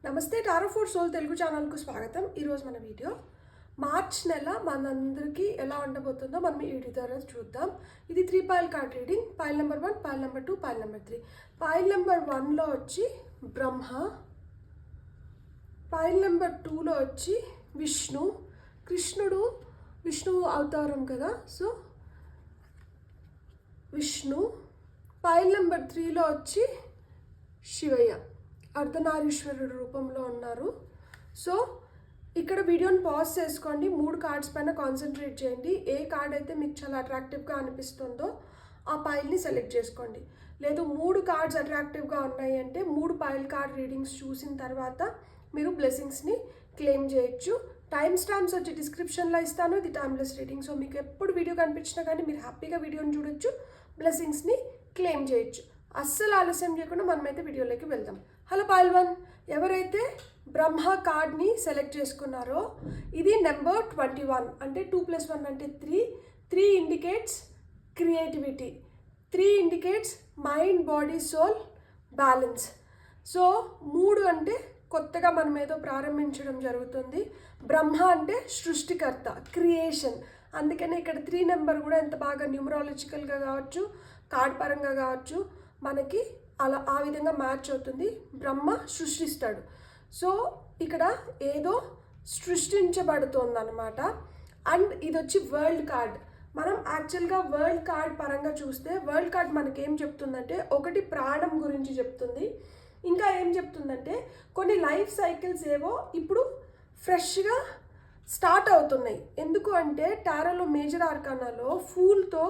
నమస్తే tarot four soul Telugu ఛానల్కు స్వాగతం. ఈరోజు మన వీడియో మార్చ్ నెల మనందరికీ ఎలా ఉండబోతుందో మనం ఈ వీడియో ద్వారా చూద్దాం. ఇది 3 pile card reading. Pile number 1, pile number 2, pile number 3. Pile number 1లో వచ్చి బ్రహ్మ, పైల్ నెంబర్ 2లో వచ్చి విష్ణు. విష్ణువు అవతారం కదా, సో విష్ణు. పైల్ నెంబర్ 3లో వచ్చి శివయ్య, అర్ధనారీశ్వరుడు రూపంలో ఉన్నారు. సో ఇక్కడ వీడియోని పాజ్ చేసుకోండి, 3 కార్డ్స్ పైన కాన్సన్ట్రేట్ చేయండి. ఏ కార్డ్ అయితే మీకు చాలా అట్రాక్టివ్గా అనిపిస్తుందో ఆ పైల్ని సెలెక్ట్ చేసుకోండి. లేదు 3 కార్డ్స్ అట్రాక్టివ్గా ఉన్నాయి అంటే 3 పైల్ కార్డ్ రీడింగ్స్ చూసిన తర్వాత మీరు బ్లెస్సింగ్స్ని క్లెయిమ్ చేయొచ్చు. టైం స్టాంప్స్ వచ్చి డిస్క్రిప్షన్లో ఇస్తాను. ఇది టైమ్లెస్ రీడింగ్. సో మీకు ఎప్పుడు వీడియో కనిపించినా కానీ మీరు హ్యాపీగా వీడియోని చూడొచ్చు, బ్లెస్సింగ్స్ని క్లెయిమ్ చేయొచ్చు. అస్సలు ఆలస్యం చేయకుండా మనమైతే వీడియోలోకి వెళ్దాం. హలో పైల్ 1, ఎవరైతే బ్రహ్మ కార్డ్ని సెలెక్ట్ చేసుకున్నారో ఇది నెంబర్ 21, అంటే 2+1 అంటే 3. 3 indicates creativity, 3 indicates mind, body, soul balance. So 3 అంటే కొత్తగా మనం ఏదో ప్రారంభించడం జరుగుతుంది. బ్రహ్మ అంటే సృష్టికర్త, క్రియేషన్. అందుకనే ఇక్కడ 3 నెంబర్ కూడా ఎంత బాగా న్యూమరాలజికల్గా కావచ్చు, కార్డ్ పరంగా కావచ్చు, మనకి అలా ఆ విధంగా మ్యాచ్ అవుతుంది. బ్రహ్మ సృష్టిస్తాడు. సో ఇక్కడ ఏదో సృష్టించబడుతుంది అనమాట. అండ్ ఇది వచ్చి వరల్డ్ కార్డ్. మనం యాక్చువల్గా వరల్డ్ కార్డ్ పరంగా చూస్తే వరల్డ్ కార్డ్ మనకి ఏం చెప్తుందంటే, ఒకటి ప్రాణం గురించి చెప్తుంది, ఇంకా ఏం చెప్తుందంటే కొన్ని లైఫ్ సైకిల్స్ ఏవో ఇప్పుడు ఫ్రెష్గా స్టార్ట్ అవుతున్నాయి. ఎందుకు అంటే టారోలో మేజర్ ఆర్కానాలో ఫూల్తో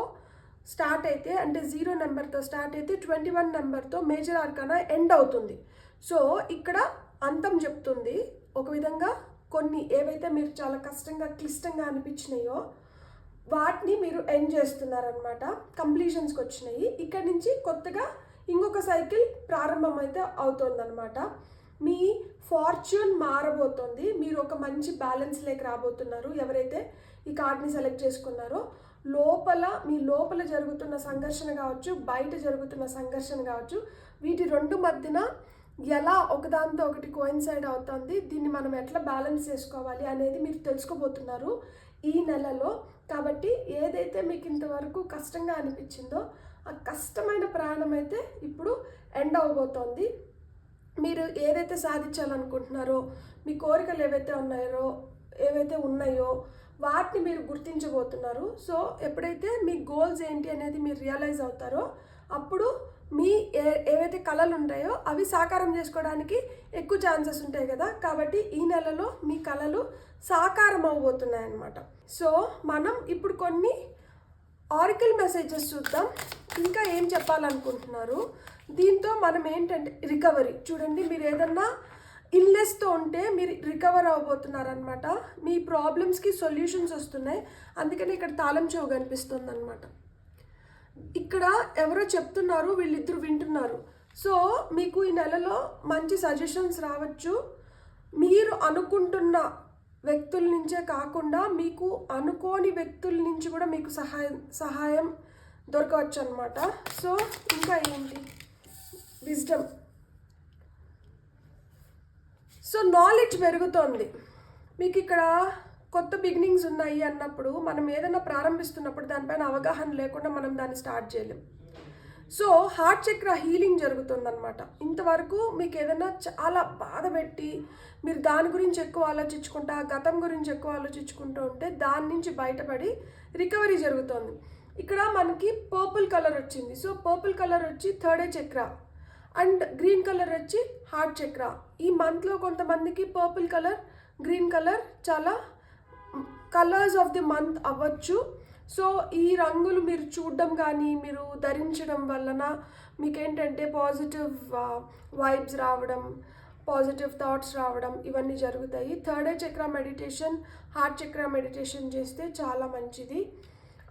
స్టార్ట్ అయితే, అంటే 0 నెంబర్తో స్టార్ట్ అయితే 21 నెంబర్తో మేజర్ ఆర్కానా ఎండ్ అవుతుంది. సో ఇక్కడ అంతం చెప్తుంది. ఒక విధంగా కొన్ని ఏవైతే మీరు చాలా కష్టంగా క్లిష్టంగా అనిపించినాయో వాటిని మీరు ఎండ్ చేస్తున్నారనమాట, కంప్లీషన్స్కి వచ్చినాయి. ఇక్కడ నుంచి కొత్తగా ఇంకొక సైకిల్ ప్రారంభం అయితే అవుతుందన్నమాట. మీ ఫార్చ్యూన్ మారబోతుంది. మీరు ఒక మంచి బ్యాలెన్స్ లేక రాబోతున్నారు. ఎవరైతే ఈ కార్డ్ని సెలెక్ట్ చేసుకున్నారో మీ లోపల జరుగుతున్న సంఘర్షణ కావచ్చు, బయట జరుగుతున్న సంఘర్షణ కావచ్చు, వీటి రెండు మధ్యన ఎలా ఒకదాంతో ఒకటి కోయిన్సైడ్ అవుతుంది, దీన్ని మనం ఎట్లా బ్యాలెన్స్ చేసుకోవాలి అనేది మీరు తెలుసుకోబోతున్నారు ఈ నెలలో. కాబట్టి ఏదైతే మీకు ఇంతవరకు కష్టంగా అనిపించిందో ఆ కష్టమైన ప్రయాణం అయితే ఇప్పుడు ఎండ్ అవబోతోంది. మీరు ఏదైతే సాధించాలనుకుంటున్నారో, మీ కోరికలు ఏవైతే ఉన్నాయో వాటిని మీరు గుర్తించబోతున్నారు. సో ఎప్పుడైతే మీ గోల్స్ ఏంటి అనేది మీరు రియలైజ్ అవుతారో అప్పుడు మీ ఏవైతే కళలు ఉంటాయో అవి సాకారం చేసుకోవడానికి ఎక్కువ ఛాన్సెస్ ఉంటాయి కదా. కాబట్టి ఈ నెలలో మీ కళలు సాకారం అవబోతున్నాయి అన్నమాట. సో మనం ఇప్పుడు కొన్ని ఆరికల్ మెసేజెస్ చూద్దాం. ఇంకా ఏం చెప్పాలనుకుంటున్నారు దీంతో మనం ఏంటంటే రికవరీ. చూడండి, మీరు ఏదన్నా ఇల్నెస్తో ఉంటే మీరు రికవర్ అవ్వబోతున్నారనమాట. మీ ప్రాబ్లమ్స్కి సొల్యూషన్స్ వస్తున్నాయి. అందుకని ఇక్కడ తాళం చెవు కనిపిస్తుంది అనమాట. ఇక్కడ ఎవరో చెప్తున్నారు, వీళ్ళిద్దరు వింటున్నారు. సో మీకు ఈ నెలలో మంచి సజెషన్స్ రావచ్చు. మీరు అనుకుంటున్న వ్యక్తుల నుంచే కాకుండా మీకు అనుకోని వ్యక్తుల నుంచి కూడా మీకు సహాయం దొరకవచ్చు అనమాట. సో ఇంకా ఏంటి, విజ్డమ్. సో నాలెడ్జ్ పెరుగుతోంది. మీకు ఇక్కడ కొత్త బిగినింగ్స్ ఉన్నాయి అన్నప్పుడు, మనం ఏదైనా ప్రారంభిస్తున్నప్పుడు దానిపైన అవగాహన లేకుండా మనం దాన్ని స్టార్ట్ చేయలేం. సో హార్ట్ చక్ర హీలింగ్ జరుగుతుందన్నమాట. ఇంతవరకు మీకు ఏదైనా చాలా బాధ పెట్టి మీరు దాని గురించి ఎక్కువ ఆలోచించుకుంటా, గతం గురించి ఎక్కువ ఆలోచించుకుంటూ ఉంటే దాని నుంచి బయటపడి రికవరీ జరుగుతుంది. ఇక్కడ మనకి పర్పుల్ కలర్ వచ్చింది. సో పర్పుల్ కలర్ వచ్చి 3rd ఐ చక్ర అండ్ గ్రీన్ కలర్ వచ్చి హార్ట్ చక్ర. ఈ మంత్లో కొంతమందికి పర్పుల్ కలర్, గ్రీన్ కలర్ చాలా కలర్స్ ఆఫ్ ది మంత్ అవ్వచ్చు. సో ఈ రంగులు మీరు చూడడం కానీ మీరు ధరించడం వలన మీకేంటంటే పాజిటివ్ వైబ్స్ రావడం, పాజిటివ్ థాట్స్ రావడం ఇవన్నీ జరుగుతాయి. 3rd ఐ చక్ర మెడిటేషన్, హార్ట్ చక్ర మెడిటేషన్ చేస్తే చాలా మంచిది.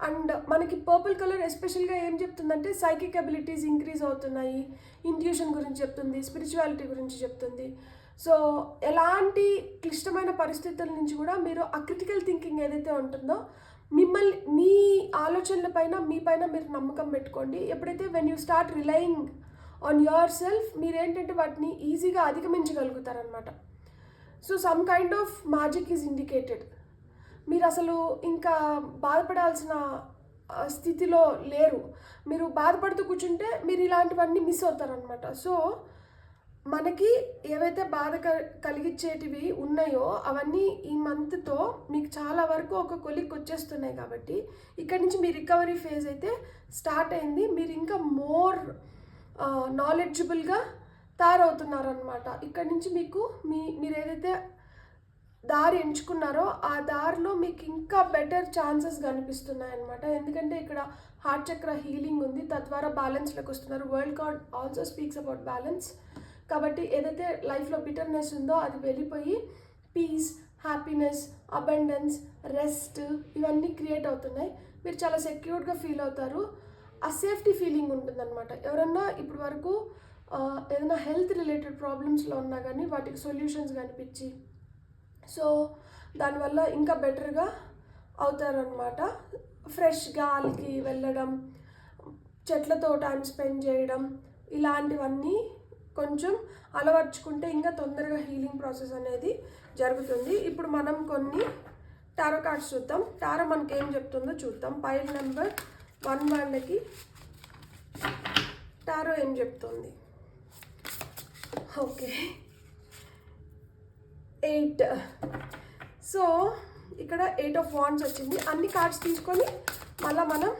అండ్ మనకి పర్పుల్ కలర్ ఎస్పెషల్గా ఏం చెప్తుందంటే సైకిక్ అబిలిటీస్ ఇంక్రీజ్ అవుతున్నాయి, ఇంట్యూషన్ గురించి చెప్తుంది, స్పిరిచువాలిటీ గురించి చెప్తుంది. సో ఎలాంటి క్లిష్టమైన పరిస్థితుల నుంచి కూడా మీరు ఆ క్రిటికల్ థింకింగ్ ఏదైతే ఉంటుందో మీ ఆలోచనల పైన, మీ పైన మీరు నమ్మకం పెట్టుకోండి. ఎప్పుడైతే when you start relying on yourself, మీరేంటంటే వాటిని ఈజీగా అధిగమించగలుగుతారనమాట. So some kind of magic is indicated. మీరు అసలు ఇంకా బాధపడాల్సిన స్థితిలో లేరు. మీరు బాధపడుతూ కూర్చుంటే మీరు ఇలాంటివన్నీ మిస్ అవుతారనమాట. సో మనకి ఏవైతే బాధ కలిగించేటివి ఉన్నాయో అవన్నీ ఈ మంత్తో మీకు చాలా వరకు ఒక కొలిక్ వచ్చేస్తున్నాయి. కాబట్టి ఇక్కడ నుంచి మీ రికవరీ ఫేజ్ అయితే స్టార్ట్ అయింది. మీరు ఇంకా మోర్ నాలెడ్జబుల్గా తయారవుతున్నారనమాట. ఇక్కడ నుంచి మీకు మీరు ఏదైతే దారి ఎంచుకున్నారో ఆ దారిలో మీకు ఇంకా బెటర్ ఛాన్సెస్ కనిపిస్తున్నాయి అనమాట. ఎందుకంటే ఇక్కడ హార్ట్ చక్ర హీలింగ్ ఉంది, తద్వారా బ్యాలెన్స్లోకి వస్తున్నారు. World card also speaks about balance. కాబట్టి ఏదైతే లైఫ్లో బిటర్నెస్ ఉందో అది వెళ్ళిపోయి పీస్, హ్యాపీనెస్, అబండెన్స్, రెస్ట్ ఇవన్నీ క్రియేట్ అవుతున్నాయి. మీరు చాలా సెక్యూర్డ్గా ఫీల్ అవుతారు. ఆ సేఫ్టీ ఫీలింగ్ ఉంటుందన్నమాట. ఎవరన్నా ఇప్పుడు వరకు ఏదైనా హెల్త్ రిలేటెడ్ ప్రాబ్లమ్స్లో ఉన్నా కానీ వాటికి సొల్యూషన్స్ కనిపించి సో దానివల్ల ఇంకా బెటర్గా అవుతారనమాట. ఫ్రెష్ గాలికి వెళ్ళడం, చెట్లతో టైం స్పెండ్ చేయడం, ఇలాంటివన్నీ కొంచెం అలవర్చుకుంటే ఇంకా తొందరగా హీలింగ్ ప్రాసెస్ అనేది జరుగుతుంది. ఇప్పుడు మనం కొన్ని టారో కార్డ్స్ చూద్దాం. టారో మనకి ఏం చెప్తుందో చూద్దాం. పైల్ నెంబర్ 1 వాళ్ళకి టారో ఏం చెప్తుంది? ఓకే, 8. సో ఇక్కడ 8 ఆఫ్ వాండ్స్ వచ్చింది. అన్ని కార్డ్స్ తీసుకొని మళ్ళీ మనం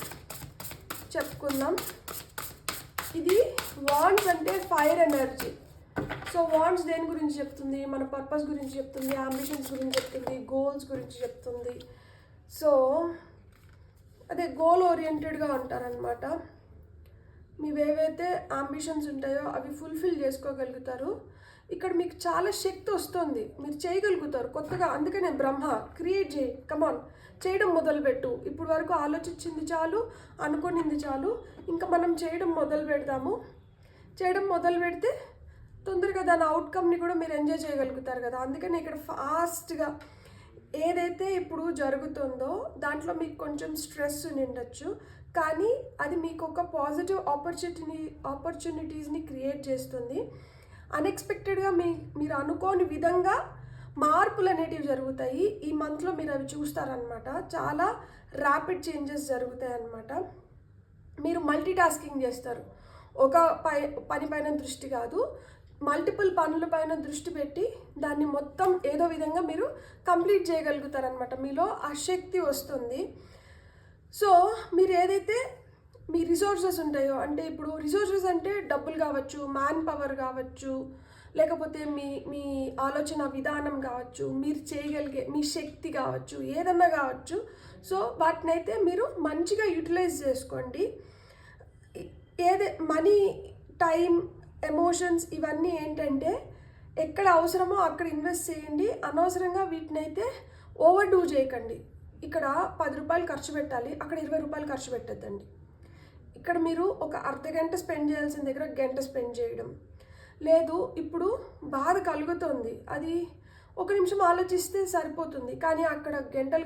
చెప్పుకుందాం. ఇది వాండ్స్ అంటే ఫైర్ ఎనర్జీ. సో వాండ్స్ దేని గురించి చెప్తుంది? మన పర్పస్ గురించి చెప్తుంది, అంబిషన్స్ గురించి చెప్తుంది, గోల్స్ గురించి చెప్తుంది. సో అదే గోల్ ఓరియంటెడ్గా ఉంటారనమాట. మీవేవైతే అంబిషన్స్ ఉంటాయో అవి ఫుల్ఫిల్ చేసుకోగలుగుతారు. ఇక్కడ మీకు చాలా శక్తి వస్తుంది, మీరు చేయగలుగుతారు కొత్తగా. అందుకనే బ్రహ్మ క్రియేట్ చేయి, కమాన్ చేయడం మొదలుపెట్టు. ఇప్పుడు వరకు ఆలోచించింది చాలు, అనుకునింది చాలు, ఇంకా మనం చేయడం మొదలు పెడదాము. చేయడం మొదలు పెడితే తొందరగా దాని అవుట్కమ్ని కూడా మీరు ఎంజాయ్ చేయగలుగుతారు కదా. అందుకని ఇక్కడ ఫాస్ట్గా ఏదైతే ఇప్పుడు జరుగుతుందో దాంట్లో మీకు కొంచెం స్ట్రెస్ ఉండొచ్చు, కానీ అది మీకు ఒక పాజిటివ్ ఆపర్చునిటీస్ని క్రియేట్ చేస్తుంది. అన్ఎక్స్పెక్టెడ్గా మీరు అనుకోని విధంగా మార్పులు అనేటివి జరుగుతాయి. ఈ మంత్లో మీరు అవి చూస్తారనమాట. చాలా ర్యాపిడ్ చేంజెస్ జరుగుతాయి అన్నమాట. మీరు మల్టీ టాస్కింగ్ చేస్తారు. ఒక పని పైన దృష్టి కాదు, మల్టిపుల్ పనుల పైన దృష్టి పెట్టి దాన్ని మొత్తం ఏదో విధంగా మీరు కంప్లీట్ చేయగలుగుతారనమాట. మీలో ఆ శక్తి వస్తుంది. సో మీరు ఏదైతే మీ రిసోర్సెస్ ఉంటాయో, అంటే ఇప్పుడు రిసోర్సెస్ అంటే డబ్బులు కావచ్చు, మ్యాన్ పవర్ కావచ్చు, లేకపోతే మీ ఆలోచన విధానం కావచ్చు, మీరు చేయగలిగే మీ శక్తి కావచ్చు, ఏదన్నా కావచ్చు. సో వాటినైతే మీరు మంచిగా యూటిలైజ్ చేసుకోండి. మనీ, టైం, ఎమోషన్స్ ఇవన్నీ ఏంటంటే ఎక్కడ అవసరమో అక్కడ ఇన్వెస్ట్ చేయండి. అనవసరంగా వీటినైతే ఓవర్ డూ చేయకండి. ఇక్కడ 10 రూపాయలు ఖర్చు పెట్టాలి, అక్కడ 20 రూపాయలు ఖర్చు పెట్టద్దండి. ఇక్కడ మీరు ఒక అర్ధగంట స్పెండ్ చేయాల్సిన దగ్గర గంట స్పెండ్ చేయడం లేదు. ఇప్పుడు బాధ కలుగుతుంది, అది 1 నిమిషం ఆలోచిస్తే సరిపోతుంది, కానీ అక్కడ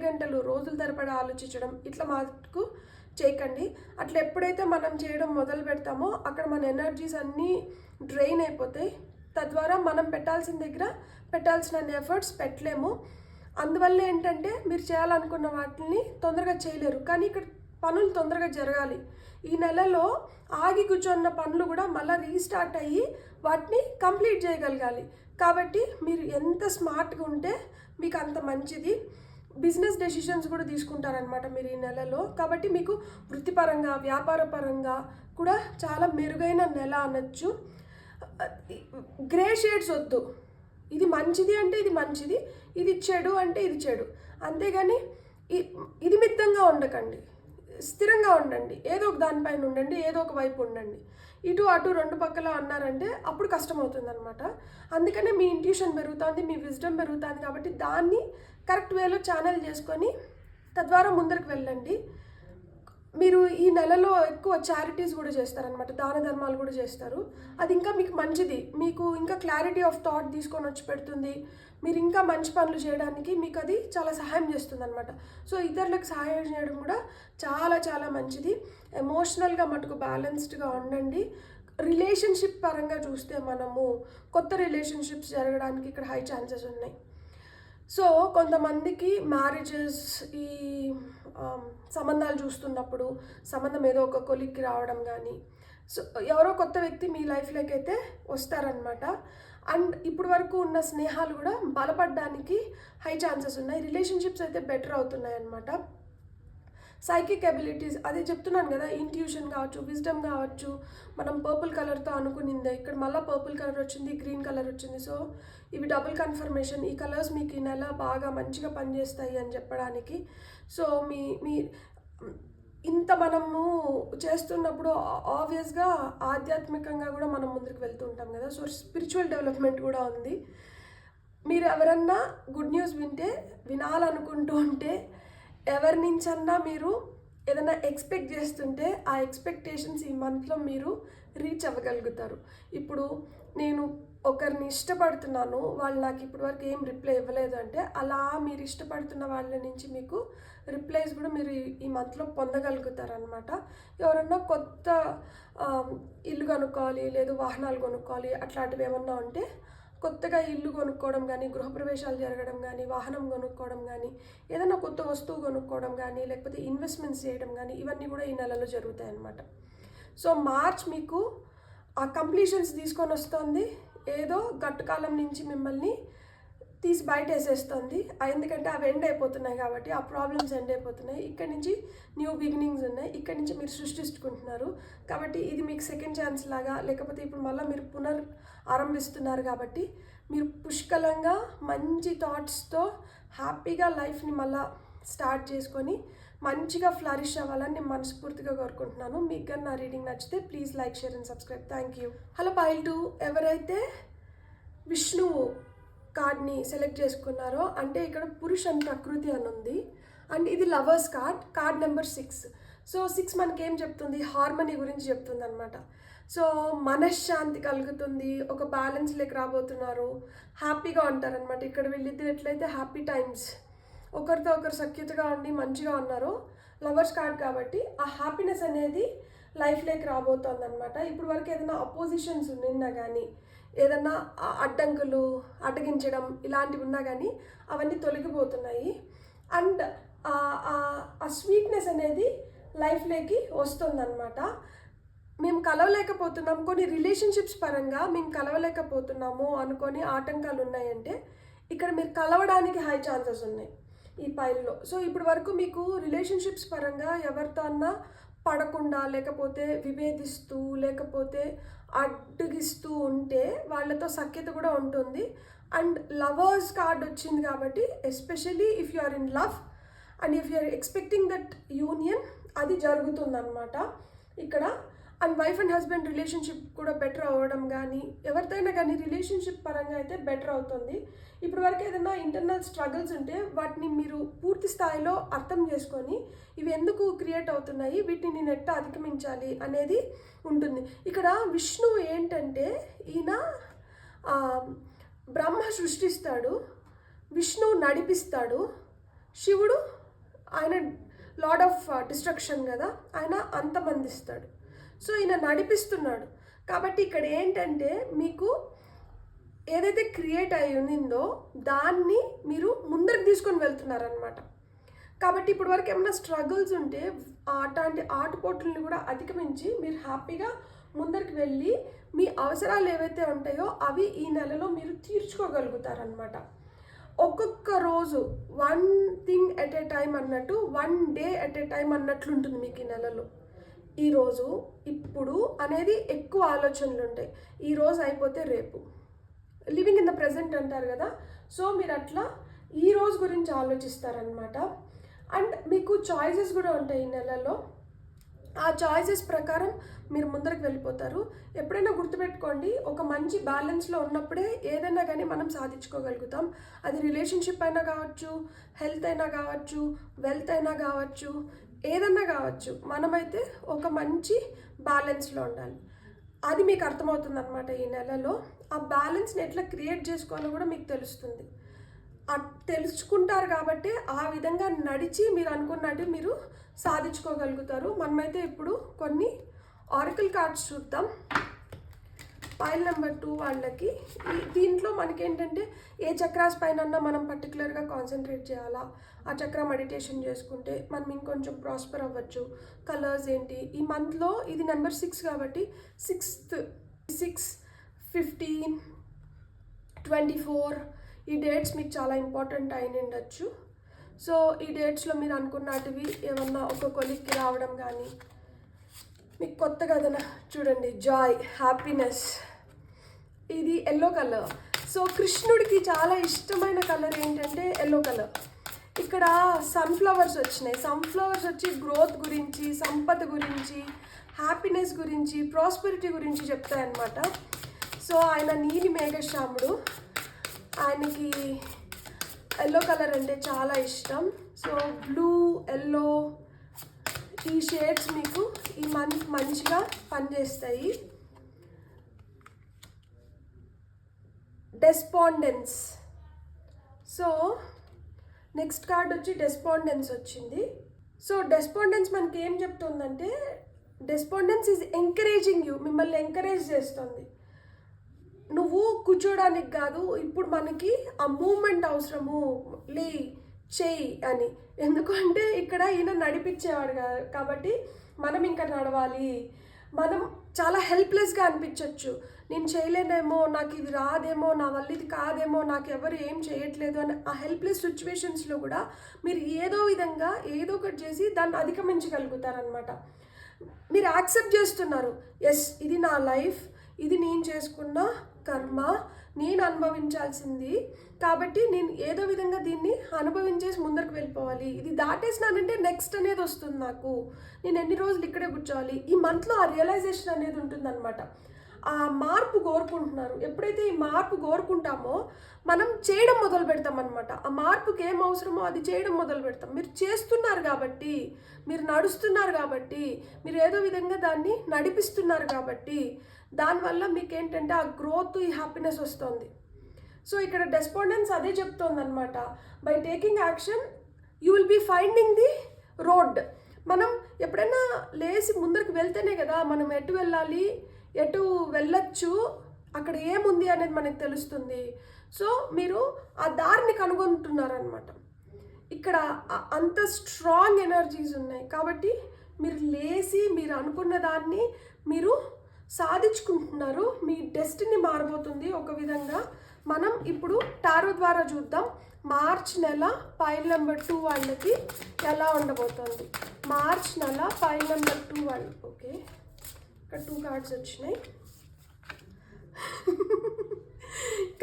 గంటలు రోజుల తరబడి ఆలోచించడం ఇట్లా మాకు చేయకండి. అట్లా ఎప్పుడైతే మనం చేయడం మొదలు పెడతామో అక్కడ మన ఎనర్జీస్ అన్నీ డ్రైన్ అయిపోతాయి. తద్వారా మనం పెట్టాల్సిన దగ్గర పెట్టాల్సిన ఎఫర్ట్స్ పెట్టలేము. అందువల్ల ఏంటంటే మీరు చేయాలనుకున్న వాటిని తొందరగా చేయలేరు. కానీ ఇక్కడ పనులు తొందరగా జరగాలి. ఈ నెలలో ఆగి కూర్చున్న పనులు కూడా మళ్ళీ రీస్టార్ట్ అయ్యి వాటిని కంప్లీట్ చేయగలగాలి. కాబట్టి మీరు ఎంత స్మార్ట్గా ఉంటే మీకు అంత మంచిది. బిజినెస్ డెసిషన్స్ కూడా తీసుకుంటారనమాట మీరు ఈ నెలలో. కాబట్టి మీకు వృత్తిపరంగా, వ్యాపారపరంగా కూడా చాలా మెరుగైన నెల అనొచ్చు. గ్రే షేడ్స్ వద్దు. ఇది మంచిది అంటే ఇది మంచిది, ఇది చెడు అంటే ఇది చెడు. అంతేగాని ఇది మిత్తంగా ఉండకండి, స్థిరంగా ఉండండి. ఏదో ఒక దానిపైన ఉండండి, ఏదో ఒక వైపు ఉండండి. ఇటు అటు 2 పక్కల అన్నారంటే అప్పుడు కష్టమవుతుంది అనమాట. అందుకనే మీ ఇంట్యూషన్ పెరుగుతుంది, మీ విజ్డమ్ పెరుగుతుంది. కాబట్టి దాన్ని కరెక్ట్ వేలో ఛానల్ చేసుకొని తద్వారా ముందరికి వెళ్ళండి. మీరు ఈ నెలలో ఎక్కువ చారిటీస్ కూడా చేస్తారనమాట, దాన ధర్మాలు కూడా చేస్తారు. అది ఇంకా మీకు మంచిది, మీకు ఇంకా క్లారిటీ ఆఫ్ థాట్ తీసుకొని వచ్చి పెడుతుంది. మీరు ఇంకా మంచి పనులు చేయడానికి మీకు అది చాలా సహాయం చేస్తుంది అనమాట. సో ఇతరులకు సహాయం చేయడం కూడా చాలా చాలా మంచిది. ఎమోషనల్గా మటుకు బ్యాలెన్స్డ్గా ఉండండి. రిలేషన్షిప్ పరంగా చూస్తే మనము కొత్త రిలేషన్షిప్స్ జరగడానికి ఇక్కడ హై ఛాన్సెస్ ఉన్నాయి. సో కొంతమందికి మ్యారేజెస్, ఈ సంబంధాలు చూస్తున్నప్పుడు సంబంధం ఏదో ఒక కొలిక్కి రావడం కానీ, సో ఎవరో కొత్త వ్యక్తి మీ లైఫ్లోకి అయితే వస్తారనమాట. అండ్ ఇప్పుడు వరకు ఉన్న స్నేహాలు కూడా బలపడడానికి హై ఛాన్సెస్ ఉన్నాయి. రిలేషన్షిప్స్ అయితే బెటర్ అవుతున్నాయి అన్నమాట. సైకిక్ ఎబిలిటీస్, అదే చెప్తున్నాను కదా, ఇంట్యూషన్ కావచ్చు, విజ్డమ్ కావచ్చు. మనం పర్పుల్ కలర్తో అనుకునిందే ఇక్కడ మళ్ళీ పర్పుల్ కలర్ వచ్చింది, గ్రీన్ కలర్ వచ్చింది. సో ఇవి డబుల్ కన్ఫర్మేషన్. ఈ కలర్స్ మీకు ఈ నెల బాగా మంచిగా పనిచేస్తాయి అని చెప్పడానికి. సో మీ ఇంత మనము చేస్తున్నప్పుడు ఆబ్వియస్గా ఆధ్యాత్మికంగా కూడా మనం ముందుకు వెళ్తూ ఉంటాం కదా. సో స్పిరిచువల్ డెవలప్మెంట్ కూడా ఉంది. మీరు ఎవరన్నా గుడ్ న్యూస్ వినాలనుకుంటూ ఉంటే, ఎవరి నుంచన్నా మీరు ఏదైనా ఎక్స్పెక్ట్ చేస్తుంటే ఆ ఎక్స్పెక్టేషన్స్ ఈ మంత్లో మీరు రీచ్ అవ్వగలుగుతారు. ఇప్పుడు నేను ఒకరిని ఇష్టపడుతున్నాను, వాళ్ళు నాకు ఇప్పటి వరకు ఏం రిప్లై ఇవ్వలేదు అంటే, అలా మీరు ఇష్టపడుతున్న వాళ్ళ నుంచి మీకు రిప్లైస్ కూడా మీరు ఈ మంత్లో పొందగలుగుతారు అనమాట. ఎవరన్నా కొత్త ఇల్లు కొనుక్కోవాలి, లేదు వాహనాలు కొనుక్కోవాలి, అట్లాంటివి ఏమన్నా ఉంటే కొత్తగా ఇల్లు కొనుక్కోవడం కానీ, గృహప్రవేశాలు జరగడం కానీ, వాహనం కొనుక్కోవడం కానీ, ఏదైనా కొత్త వస్తువు కొనుక్కోవడం కానీ, లేకపోతే ఇన్వెస్ట్మెంట్స్ చేయడం కానీ, ఇవన్నీ కూడా ఈ నెలలో జరుగుతాయి అన్నమాట. సో మార్చ్ మీకు ఆ కంప్లీషన్స్ తీసుకొని వస్తుంది. ఏదో గట్టుకాలం నుంచి మిమ్మల్ని తీసి బయట వేసేస్తుంది. ఎందుకంటే అవి ఎండ్ అయిపోతున్నాయి కాబట్టి, ఆ ప్రాబ్లమ్స్ ఎండ్ అయిపోతున్నాయి. ఇక్కడి నుంచి న్యూ బిగినింగ్స్ ఉన్నాయి. ఇక్కడి నుంచి మీరు సృష్టించుకుంటున్నారు కాబట్టి ఇది మీకు సెకండ్ ఛాన్స్ లాగా, లేకపోతే ఇప్పుడు మళ్ళీ మీరు ఆరంభిస్తున్నారు కాబట్టి మీరు పుష్కలంగా మంచి థాట్స్తో హ్యాపీగా లైఫ్ని మళ్ళీ స్టార్ట్ చేసుకొని మంచిగా ఫ్లరిష్ అవ్వాలని నేను మనస్ఫూర్తిగా కోరుకుంటున్నాను. మీకు కానీ నా రీడింగ్ నచ్చితే please like, share and subscribe. Thank you. Hello pile 2, ఎవరైతే విష్ణువు కార్డ్ని సెలెక్ట్ చేసుకున్నారో, అంటే ఇక్కడ పురుష్ అండ్ ప్రకృతి అని ఉంది. అండ్ ఇది లవర్స్ కార్డ్ నెంబర్ 6. సో 6 మనకి ఏం చెప్తుంది? హార్మనీ గురించి చెప్తుంది అనమాట. సో మనశ్శాంతి కలుగుతుంది, ఒక బ్యాలెన్స్ లేక రాబోతున్నారు, హ్యాపీగా ఉంటారనమాట. ఇక్కడ వీళ్ళిద్దరు ఎట్లయితే హ్యాపీ టైమ్స్, ఒకరితో ఒకరు సఖ్యతగా ఉండి మంచిగా ఉన్నారు, లవర్స్ కార్డ్ కాబట్టి ఆ హ్యాపీనెస్ అనేది లైఫ్లోకి రాబోతుంది అనమాట. ఇప్పుడు వరకు ఏదైనా అపోజిషన్స్ ఉన్నా కానీ, ఏదన్నా అడ్డంకులు అడ్డగించడం ఇలాంటివి ఉన్నా కానీ అవన్నీ తొలగిపోతున్నాయి. అండ్ ఆ స్వీట్నెస్ అనేది లైఫ్లోకి వస్తుందన్నమాట. మేము కలవలేకపోతున్నాం, కొన్ని రిలేషన్షిప్స్ పరంగా మేము కలవలేకపోతున్నాము అనుకొని ఆటంకాలు ఉన్నాయంటే, ఇక్కడ మీరు కలవడానికి హై ఛాన్సెస్ ఉన్నాయి ఈ పైల్లో. సో ఇప్పటి వరకు మీకు రిలేషన్షిప్స్ పరంగా ఎవరితో అన్నా పడకుండా, లేకపోతే విభేదిస్తూ, లేకపోతే అడ్డగిస్తూ ఉంటే వాళ్ళతో సఖ్యత కూడా ఉంటుంది. అండ్ లవర్స్ కార్డ్ వచ్చింది కాబట్టి, especially if you are in love and if you are expecting that union, అది జరుగుతుందన్నమాట ఇక్కడ. And wife and husband relationship కూడా బెటర్ అవ్వడం కానీ, ఎవరితోనైనా కానీ రిలేషన్షిప్ పరంగా అయితే బెటర్ అవుతుంది. ఇప్పుడు వరకు ఏదైనా ఇంటర్నల్ స్ట్రగుల్స్ ఉంటే వాటిని మీరు పూర్తి స్థాయిలో అర్థం చేసుకొని, ఇవి ఎందుకు క్రియేట్ అవుతున్నాయి, వీటిని నేను ఎట్టా అధిగమించాలి అనేది ఉంటుంది. ఇక్కడ విష్ణువు ఏంటంటే, ఈయన బ్రహ్మ సృష్టిస్తాడు, విష్ణువు నడిపిస్తాడు, శివుడు ఆయన లార్డ్ ఆఫ్ డిస్ట్రక్షన్ కదా, ఆయన అంతమందిస్తాడు. సో ఈయన నడిపిస్తున్నాడు కాబట్టి ఇక్కడ ఏంటంటే, మీకు ఏదైతే క్రియేట్ అయి ఉందో దాన్ని మీరు ముందరికి తీసుకొని వెళ్తున్నారనమాట. కాబట్టి ఇప్పటి వరకు ఏమైనా స్ట్రగుల్స్ ఉంటే అట్లాంటి ఆటుపోట్లని కూడా అధిగమించి మీరు హ్యాపీగా ముందరికి వెళ్ళి మీ అవసరాలు ఏవైతే ఉంటాయో అవి ఈ నెలలో మీరు తీర్చుకోగలుగుతారనమాట. ఒక్కొక్క రోజు 1 థింగ్ ఎట్ ఏ టైం అన్నట్టు, 1 డే ఎట్ ఏ టైం అన్నట్లు ఉంటుంది మీకు ఈ నెలలో. ఈరోజు ఇప్పుడు అనేది ఎక్కువ ఆలోచనలు ఉంటాయి. ఈరోజు అయిపోతే రేపు, లివింగ్ ఇన్ ద ప్రెజెంట్ అంటారు కదా. సో మీరు అట్లా ఈ రోజు గురించి ఆలోచిస్తారనమాట. అండ్ మీకు చాయిసెస్ కూడా ఉంటాయి ఈ నెలలో. ఆ చాయిసెస్ ప్రకారం మీరు ముందరకు వెళ్ళిపోతారు. ఎప్పుడైనా గుర్తుపెట్టుకోండి, ఒక మంచి బ్యాలెన్స్లో ఉన్నప్పుడే ఏదైనా కానీ మనం సాధించుకోగలుగుతాం. అది రిలేషన్షిప్ అయినా కావచ్చు, హెల్త్ అయినా కావచ్చు, వెల్త్ అయినా కావచ్చు, ఏదన్నా కావచ్చు. మనమైతే ఒక మంచి బ్యాలెన్స్లో ఉండాలి. అది మీకు అర్థమవుతుంది అనమాట ఈ నెలలో. ఆ బ్యాలెన్స్ని ఎట్లా క్రియేట్ చేసుకోవాలో కూడా మీకు తెలుస్తుంది. తెలుసుకుంటారు కాబట్టి ఆ విధంగా నడిచి మీరు అనుకున్నట్టు మీరు సాధించుకోగలుగుతారు. మనమైతే ఇప్పుడు కొన్ని ఆరికల్ కార్డ్స్ చూద్దాం. పైల్ నెంబర్ 2 వాళ్ళకి దీంట్లో మనకేంటంటే ఏ చక్రాస్ పైన మనం పర్టికులర్గా కాన్సన్ట్రేట్ చేయాలా, ఆ చక్ర మెడిటేషన్ చేసుకుంటే మనం ఇంకొంచెం ప్రాస్పర్ అవ్వచ్చు. కలర్స్ ఏంటి, ఈ మంత్లో ఇది నెంబర్ 6 కాబట్టి 6th 6, 15, 24 ఈ డేట్స్ మీకు చాలా ఇంపార్టెంట్ అయిన ఉండొచ్చు. సో ఈ డేట్స్లో మీరు అనుకున్నటివి ఏమన్నా ఒక కొలిక్కి రావడం కానీ, మీకు కొత్త కథనా చూడండి, జాయ్, హ్యాపీనెస్. ఇది ఎల్లో కలర్. సో కృష్ణుడికి చాలా ఇష్టమైన కలర్ ఏంటంటే ఎల్లో కలర్. ఇక్కడ సన్ఫ్లవర్స్ వచ్చినాయి. సన్ఫ్లవర్స్ వచ్చి గ్రోత్ గురించి, సంపద గురించి, హ్యాపీనెస్ గురించి, ప్రాస్పెరిటీ గురించి చెప్తాయన్నమాట. సో ఆయన నీలి మేఘశ్యాముడు, ఆయనకి ఎల్లో కలర్ అంటే చాలా ఇష్టం. సో బ్లూ, ఎల్లో ఈ షేడ్స్ మీకు ఈ మంత్ మంచిగా పనిచేస్తాయి. డెస్పాండెన్స్. సో నెక్స్ట్ కార్డ్ వచ్చి డెస్పాండెన్స్ వచ్చింది. సో డెస్పాండెన్స్ మనకి ఏం చెప్తుందంటే, డెస్పాండెన్స్ ఈజ్ ఎంకరేజింగ్ యూ, మిమ్మల్ని ఎంకరేజ్ చేస్తుంది. నువ్వు కూర్చోడానికి కాదు, ఇప్పుడు మనకి ఆ మూమెంట్ అవసరము, లే చెయ్యి అని. ఎందుకంటే ఇక్కడ ఈయన నడిపించేవాడు కాబట్టి మనం ఇంకా నడవాలి. మనం చాలా హెల్ప్లెస్గా అనిపించవచ్చు. నేను చేయలేనేమో, నాకు ఇది రాదేమో, నా వల్ల ఇది కాదేమో, నాకు ఎవరు ఏం చేయట్లేదు అని ఆ హెల్ప్లెస్ సిచ్యువేషన్స్లో కూడా మీరు ఏదో విధంగా ఏదో ఒకటి చేసి దాన్ని అధిగమించగలుగుతారనమాట. మీరు యాక్సెప్ట్ చేస్తున్నారు, ఎస్ ఇది నా లైఫ్, ఇది నేను చేసుకున్న కర్మ, నేను అనుభవించాల్సింది, కాబట్టి నేను ఏదో విధంగా దీన్ని అనుభవించేసి ముందరకు వెళ్ళిపోవాలి. ఇది దాటేసినానంటే నెక్స్ట్ అనేది వస్తుంది నాకు, నేను ఎన్ని రోజులు ఇక్కడే కూర్చోవాలి. ఈ మంత్లో ఆ రియలైజేషన్ అనేది ఉంటుందన్నమాట. ఆ మార్పు కోరుకుంటున్నారు. ఎప్పుడైతే ఈ మార్పు కోరుకుంటామో మనం చేయడం మొదలు పెడతాం అనమాట. ఆ మార్పుకి ఏం అవసరమో అది చేయడం మొదలు పెడతాం. మీరు చేస్తున్నారు కాబట్టి, మీరు నడుస్తున్నారు కాబట్టి, మీరు ఏదో విధంగా దాన్ని నడిపిస్తున్నారు కాబట్టి, దానివల్ల మీకు ఏంటంటే ఆ గ్రోత్, ఈ హ్యాపీనెస్ వస్తుంది. సో ఇక్కడ డెస్పాండెన్స్ అదే చెప్తోంది అనమాట. By taking action you will be finding the road. మనం ఎప్పుడైనా లేచి ముందరికి వెళ్తేనే కదా మనం ఎటు వెళ్ళాలి, ఎటు వెళ్ళచ్చు, అక్కడ ఏముంది అనేది మనకు తెలుస్తుంది. సో మీరు ఆ దారిని కనుగొంటున్నారనమాట. ఇక్కడ అంత స్ట్రాంగ్ ఎనర్జీస్ ఉన్నాయి కాబట్టి మీరు లేచి మీరు అనుకున్న దాన్ని మీరు సాధించుకుంటున్నారు. మీ డెస్టినీ మారబోతుంది ఒక విధంగా. మనం ఇప్పుడు టారో ద్వారా చూద్దాం మార్చ్ నెల పైల్ నెంబర్ 2 వాళ్ళకి ఎలా ఉండబోతుంది. మార్చ్ నెల పైల్ నెంబర్ 2 వాళ్ళు. ఓకే, ఇక్కడ 2 కార్డ్స్ వచ్చినాయి.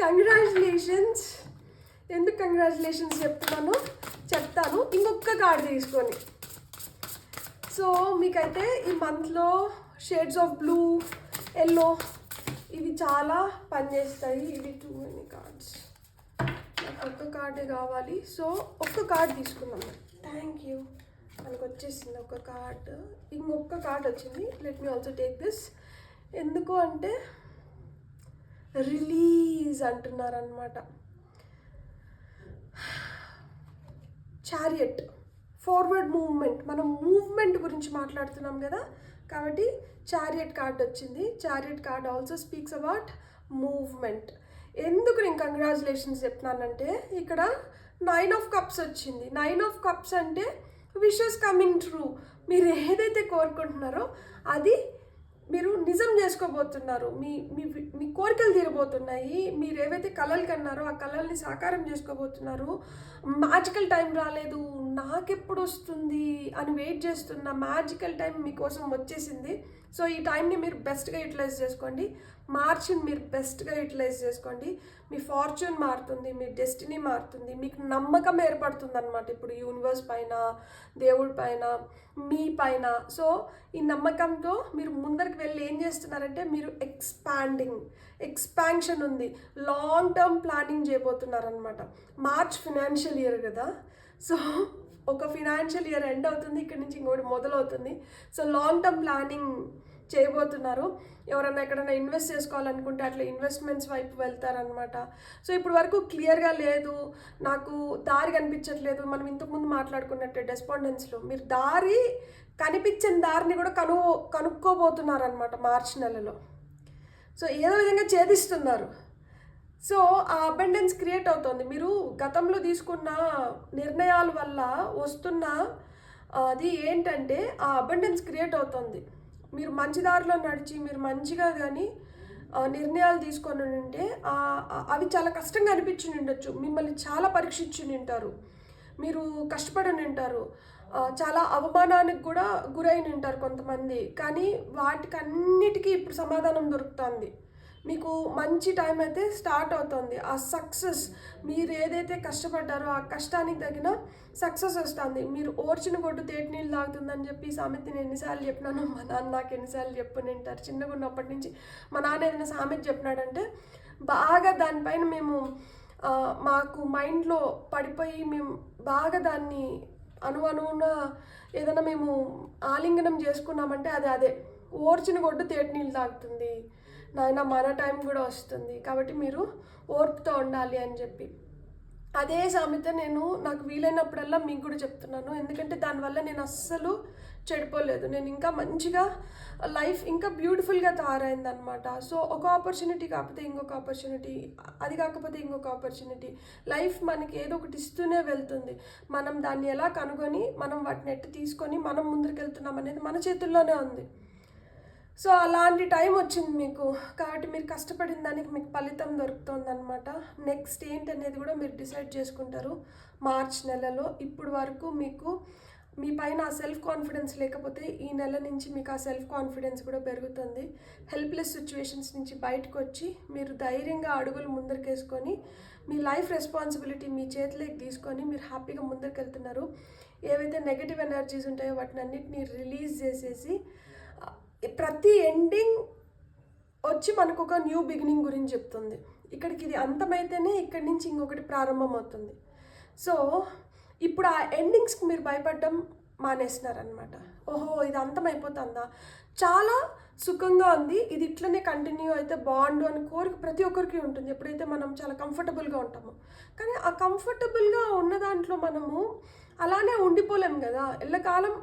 కంగ్రాచులేషన్స్. ఎందుకు కంగ్రాచులేషన్స్ చెప్తాను ఇంకొక కార్డు తీసుకొని. సో మీకైతే ఈ మంత్లో షేడ్స్ ఆఫ్ బ్లూ, ఎల్లో ఇవి చాలా పనిచేస్తాయి. ఇవి 2 many కార్డ్స్, నాకు ఒక్క కార్డే కావాలి. సో ఒక్క కార్డ్ తీసుకుందాం. థ్యాంక్ యూ, మనకు వచ్చేసింది ఒక కార్డ్. ఇంకొక కార్డ్ వచ్చింది. Let me also take this. ఎందుకు అంటే రిలీజ్ అంటున్నారనమాట. Chariot, forward movement. మనం మూవ్మెంట్ గురించి మాట్లాడుతున్నాం కదా, కాబట్టి చారియట్ కార్డ్ వచ్చింది. Chariot card also speaks about movement. ఎందుకు నేను కంగ్రాచులేషన్స్ చెప్తున్నానంటే ఇక్కడ 9 of Cups వచ్చింది. 9 of Cups అంటే విషెస్ కమింగ్ ట్రూ. మీరు ఏదైతే కోరుకుంటున్నారో అది మీరు నిజం చేసుకోబోతున్నారు. మీ మీ మీ కోరికలు తీరబోతున్నాయి. మీరు ఏవైతే కళలు కన్నారో ఆ కళల్ని సాకారం చేసుకోబోతున్నారు. మ్యాజికల్ టైం రాలేదు, నాకెప్పుడు వస్తుంది అని వెయిట్ చేస్తున్న మ్యాజికల్ టైం మీకోసం వచ్చేసింది. సో ఈ టైంని మీరు బెస్ట్గా యూటిలైజ్ చేసుకోండి. మార్చిని మీరు బెస్ట్గా యూటిలైజ్ చేసుకోండి. మీ ఫార్చ్యూన్ మారుతుంది, మీ డెస్టినీ మారుతుంది, మీకు నమ్మకం ఏర్పడుతుంది అనమాట. ఇప్పుడు యూనివర్స్ పైన, దేవుడి పైన, మీ పైన. సో ఈ నమ్మకంతో మీరు ముందరికి వెళ్ళి ఏం చేస్తున్నారంటే మీరు ఎక్స్పాన్షన్ ఉంది, లాంగ్ టర్మ్ ప్లానింగ్ చేయబోతున్నారనమాట. మార్చ్ ఫినాన్షియల్ ఇయర్ కదా, సో ఒక ఫినాన్షియల్ ఇయర్ ఎండ్ అవుతుంది, ఇక్కడ నుంచి ఇంకోటి మొదలవుతుంది. సో లాంగ్ టర్మ్ ప్లానింగ్ చేయబోతున్నారు. ఎవరైనా ఎక్కడైనా ఇన్వెస్ట్ చేసుకోవాలనుకుంటే అట్లా ఇన్వెస్ట్మెంట్స్ వైపు వెళ్తారనమాట. సో ఇప్పుడు వరకు క్లియర్గా లేదు, నాకు దారి కనిపించట్లేదు. మనం ఇంతకుముందు మాట్లాడుకున్నట్టే డెస్పాండెన్స్లో మీరు దారి కనిపించిన దారిని కూడా కనుక్కోబోతున్నారనమాట మార్చి నెలలో. సో ఏదో విధంగా ఛేదిస్తున్నారు. సో ఆ అబండెన్స్ క్రియేట్ అవుతుంది. మీరు గతంలో తీసుకున్న నిర్ణయాల వల్ల వస్తున్న అది ఏంటంటే ఆ అబండెన్స్ క్రియేట్ అవుతుంది. మీరు మంచి దారిలో నడిచి మీరు మంచిగా కానీ నిర్ణయాలు తీసుకొని ఉంటే అవి చాలా కష్టంగా అనిపించి ఉండొచ్చు, మిమ్మల్ని చాలా పరీక్షించి ఉంటారు, మీరు కష్టపడి ఉంటారు, చాలా అవమానానికి కూడా గురైన ఉంటారు కొంతమంది. కానీ వాటికన్నిటికీ ఇప్పుడు సమాధానం దొరుకుతుంది. మీకు మంచి టైం అయితే స్టార్ట్ అవుతుంది. ఆ సక్సెస్, మీరు ఏదైతే కష్టపడ్డారో ఆ కష్టానికి తగిన సక్సెస్ వస్తుంది. మీరు ఓర్చిన కొట్టు తేటి నీళ్ళు తాగుతుందని చెప్పి సామెత నేను ఎన్నిసార్లు చెప్పినాను, మా నాన్న నాకు ఎన్నిసార్లు చెప్పుని ఉంటారు. చిన్నగా ఉన్నప్పటి నుంచి మా నాన్న ఏదైనా సామెత చెప్పినాడంటే బాగా దానిపైన మేము మాకు మైండ్లో పడిపోయి మేము బాగా దాన్ని అనువున ఏదైనా మేము ఆలింగనం చేసుకున్నామంటే అదే ఓర్చిన కొట్టు తేటి నీళ్ళు తాగుతుంది నాయన, మన టైం కూడా వస్తుంది, కాబట్టి మీరు ఓర్పుతో ఉండాలి అని చెప్పి అదే సామెత నేను నాకు వీలైనప్పుడల్లా మీకు కూడా చెప్తున్నాను. ఎందుకంటే దానివల్ల నేను అస్సలు చెడిపోలేదు, నేను ఇంకా మంచిగా లైఫ్ ఇంకా బ్యూటిఫుల్గా తయారైందనమాట. సో ఒక ఆపర్చునిటీ కాకపోతే ఇంకొక ఆపర్చునిటీ, అది కాకపోతే ఇంకొక ఆపర్చునిటీ, లైఫ్ మనకి ఏదో ఒకటి ఇస్తూనే వెళ్తుంది. మనం దాన్ని ఎలా కనుగొని మనం వాటిని ఎట్టు తీసుకొని మనం ముందుకు వెళ్తున్నాం అనేది మన చేతుల్లోనే ఉంది. సో అలాంటి టైం వచ్చింది మీకు, కాబట్టి మీరు కష్టపడిన దానికి మీకు ఫలితం దొరుకుతుంది అనమాట. నెక్స్ట్ ఏంటనేది కూడా మీరు డిసైడ్ చేసుకుంటారు మార్చ్ నెలలో. ఇప్పుడు వరకు మీకు మీ పైన ఆ సెల్ఫ్ కాన్ఫిడెన్స్ లేకపోతే ఈ నెల నుంచి మీకు ఆ సెల్ఫ్ కాన్ఫిడెన్స్ కూడా పెరుగుతుంది. హెల్ప్లెస్ సిచ్యువేషన్స్ నుంచి బయటకు వచ్చి మీరు ధైర్యంగా అడుగులు ముందరికేసుకొని మీ లైఫ్ రెస్పాన్సిబిలిటీ మీ చేతిలోకి తీసుకొని మీరు హ్యాపీగా ముందరికి వెళ్తున్నారు. ఏవైతే నెగటివ్ ఎనర్జీస్ ఉంటాయో వాటిని అన్నిటిని రిలీజ్ చేసేసి ప్రతి ఎండింగ్ వచ్చి మనకు ఒక న్యూ బిగినింగ్ గురించి చెప్తుంది. ఇక్కడికి ఇది అంతమైతేనే ఇక్కడి నుంచి ఇంకొకటి ప్రారంభం అవుతుంది. సో ఇప్పుడు ఆ ఎండింగ్స్కి మీరు భయపడడం మానేస్తున్నారనమాట. ఓహో ఇది అంతమైపోతుందా, చాలా సుఖంగా ఉంది, ఇది ఇట్లనే కంటిన్యూ అయితే బాగుండు అని కోరిక ప్రతి ఒక్కరికి ఉంటుంది ఎప్పుడైతే మనం చాలా కంఫర్టబుల్గా ఉంటామో. కానీ ఆ కంఫర్టబుల్గా ఉన్న దాంట్లో మనము అలానే ఉండిపోలేము కదా, ఎల్లకాలం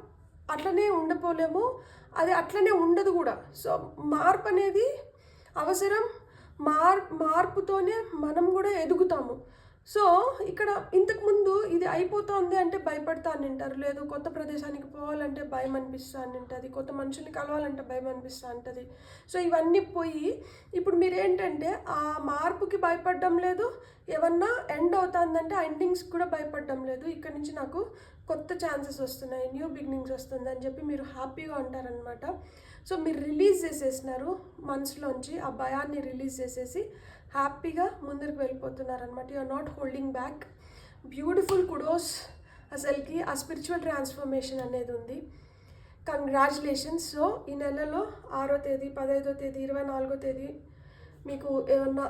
అట్లనే ఉండిపోలేము, అది అట్లనే ఉండదు కూడా. సో మార్పు అనేది అవసరం, మార్పుతోనే మనం కూడా ఎదుగుతాము. సో ఇక్కడ ఇంతకుముందు ఇది అయిపోతుంది అంటే భయపడతా అని అంటారు, లేదు కొత్త ప్రదేశానికి పోవాలంటే భయం అనిపిస్తూ అని ఉంటుంది, కొత్త మనుషుల్ని కలవాలంటే భయం అనిపిస్తూ ఉంటుంది. సో ఇవన్నీ పోయి ఇప్పుడు మీరు ఏంటంటే ఆ మార్పుకి భయపడడం లేదు, ఏమన్నా ఎండ్ అవుతుందంటే ఆ ఎండింగ్స్కి కూడా భయపడడం లేదు. ఇక్కడ నుంచి నాకు కొత్త ఛాన్సెస్ వస్తున్నాయి, న్యూ బిగినింగ్స్ వస్తుంది అని చెప్పి మీరు హ్యాపీగా ఉంటారనమాట. సో మీరు రిలీజ్ చేసేసినారు మనసులోంచి, ఆ భయాన్ని రిలీజ్ చేసేసి హ్యాపీగా ముందరికి వెళ్ళిపోతున్నారనమాట. You're not holding back. Beautiful kudos అసలుకి ఆ స్పిరిచువల్ ట్రాన్స్ఫర్మేషన్ అనేది ఉంది. కంగ్రాచులేషన్స్. సో ఈ నెలలో 6వ తేదీ, 15వ తేదీ, 24వ తేదీ మీకు ఏమన్నా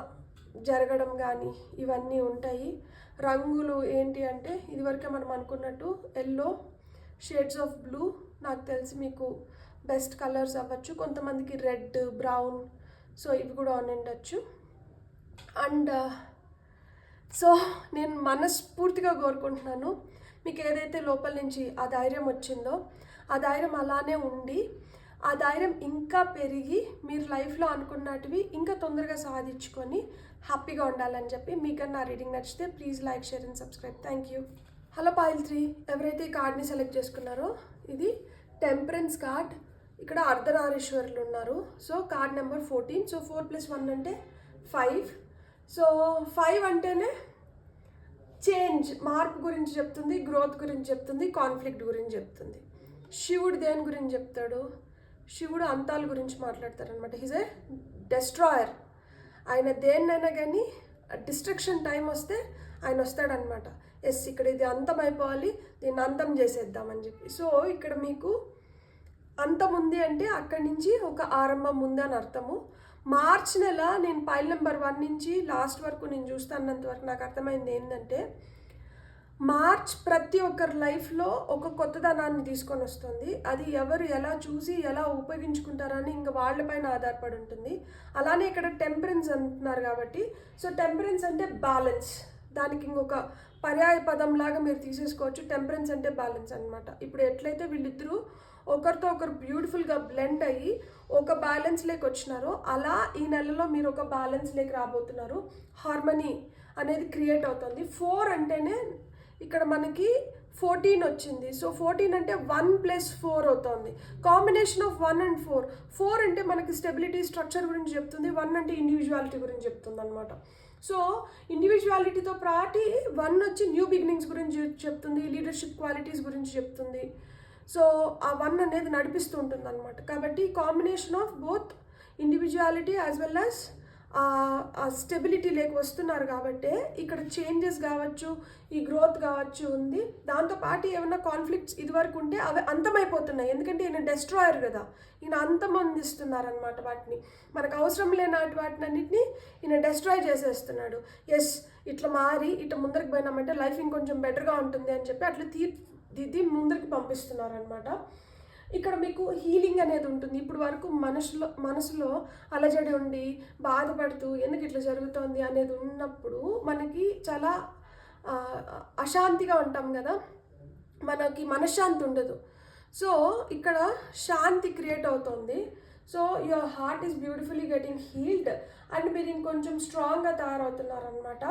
జరగడం కానీ ఇవన్నీ ఉంటాయి. రంగులు ఏంటి అంటే ఇదివరకే మనం అనుకున్నట్టు ఎల్లో, షేడ్స్ ఆఫ్ బ్లూ నాకు తెలిసి మీకు బెస్ట్ కలర్స్ అవ్వచ్చు. కొంతమందికి రెడ్, బ్రౌన్, సో ఇవి కూడా ఉండొచ్చు. అండ్ సో నేను మనస్ఫూర్తిగా కోరుకుంటున్నాను మీకు ఏదైతే లోపల నుంచి ఆ ధైర్యం వచ్చిందో ఆ ధైర్యం అలానే ఉండి ఆ ధైర్యం ఇంకా పెరిగి మీరు లైఫ్లో అనుకున్నటివి ఇంకా తొందరగా సాధించుకొని హ్యాపీగా ఉండాలని చెప్పి. మీకు నా రీడింగ్ నచ్చితే please like, share and subscribe. Thank you. Hello foil 3, ఎవరైతే ఈ కార్డ్ని సెలెక్ట్ చేసుకున్నారో ఇది టెంపరెన్స్ కార్డ్. ఇక్కడ అర్ధనారీశ్వరులు ఉన్నారు. So card number 14. సో 4+1 అంటే 5. సో 5 అంటేనే చేంజ్, మార్పు గురించి చెప్తుంది, గ్రోత్ గురించి చెప్తుంది, కాన్ఫ్లిక్ట్ గురించి చెప్తుంది. శివుడు దేని గురించి చెప్తాడు? శివుడు అంతాల గురించి మాట్లాడతారనమాట. He's a destroyer. ఆయన దేన్నైనా కానీ డిస్ట్రక్షన్ టైం వస్తే ఆయన వస్తాడనమాట. ఎస్ ఇక్కడ ఇది అంతం అయిపోవాలి, దీన్ని అంతం చేసేద్దామని చెప్పి. సో ఇక్కడ మీకు అంతం ఉంది అంటే అక్కడి నుంచి ఒక ఆరంభం ఉంది అని అర్థము. మార్చ్ నెల నేను పైల్ నెంబర్ 1 నుంచి లాస్ట్ వరకు నేను చూస్తున్నంత వరకు నాకు అర్థమైంది ఏంటంటే మార్చ్ ప్రతి ఒక్కరి లైఫ్లో ఒక కొత్తదనాన్ని తీసుకొని వస్తుంది. అది ఎవరు ఎలా చూసి ఎలా ఉపయోగించుకుంటారని ఇంకా వాళ్ళపైన ఆధారపడి ఉంటుంది. అలానే ఇక్కడ టెంపరెన్స్ అంటున్నారు కాబట్టి, సో టెంపరెన్స్ అంటే బ్యాలెన్స్, దానికి ఇంకొక పర్యాయ పదం లాగా మీరు తీసేసుకోవచ్చు. టెంపరెన్స్ అంటే బ్యాలెన్స్ అనమాట. ఇప్పుడు ఎట్లయితే వీళ్ళిద్దరూ ఒకరితో ఒకరు బ్యూటిఫుల్గా బ్లెండ్ అయ్యి ఒక బ్యాలెన్స్ లేక వచ్చినారో అలా ఈ నెలలో మీరు ఒక బ్యాలెన్స్ లేక రాబోతున్నారు. హార్మనీ అనేది క్రియేట్ అవుతుంది. 4 అంటేనే ఇక్కడ మనకి 14 వచ్చింది. సో 14 అంటే 1 + 4 అవుతుంది. Combination of 1 and 4. 4 అంటే మనకి స్టెబిలిటీ స్ట్రక్చర్ గురించి చెప్తుంది. 1 అంటే ఇండివిజువాలిటీ గురించి చెప్తుంది అనమాట. సో ఇండివిజువాలిటీతో పాటు 1 వచ్చి న్యూ బిగినింగ్స్ గురించి చెప్తుంది, లీడర్షిప్ క్వాలిటీస్ గురించి చెప్తుంది. సో ఆ 1 అనేది నడిపిస్తూ ఉంటుంది అనమాట. కాబట్టి combination of both individuality as well as ఆ స్టెబిలిటీ లేక వస్తున్నారు కాబట్టి ఇక్కడ చేంజెస్ కావచ్చు, ఈ గ్రోత్ కావచ్చు ఉంది. దాంతోపాటు ఏమైనా కాన్ఫ్లిక్ట్స్ ఇదివరకు ఉంటే అవి అంతమైపోతున్నాయి. ఎందుకంటే ఈయన డెస్ట్రాయర్ కదా, ఈయన అంతమందిస్తున్నారనమాట వాటిని. మనకు అవసరం లేని వాటిని అన్నింటినీ ఈయన డెస్ట్రాయ్ చేసేస్తున్నాడు. ఎస్, ఇట్లా మారి ఇట్లా ముందరికి పోయినామంటే లైఫ్ ఇంకొంచెం బెటర్గా ఉంటుంది అని చెప్పి అట్లా దిద్ది ముందరికి పంపిస్తున్నారనమాట. ఇక్కడ మీకు హీలింగ్ అనేది ఉంటుంది. ఇప్పుడు వరకు మనసులో అలజడి ఉండి బాధపడుతూ ఎందుకు ఇట్లా జరుగుతోంది అనేది ఉన్నప్పుడు మనకి చాలా అశాంతిగా ఉంటాం కదా, మనకి మనశ్శాంతి ఉండదు. సో ఇక్కడ శాంతి క్రియేట్ అవుతుంది. So your heart is beautifully getting healed and మీరు ఇంకొంచెం స్ట్రాంగ్గా తయారవుతున్నారనమాట.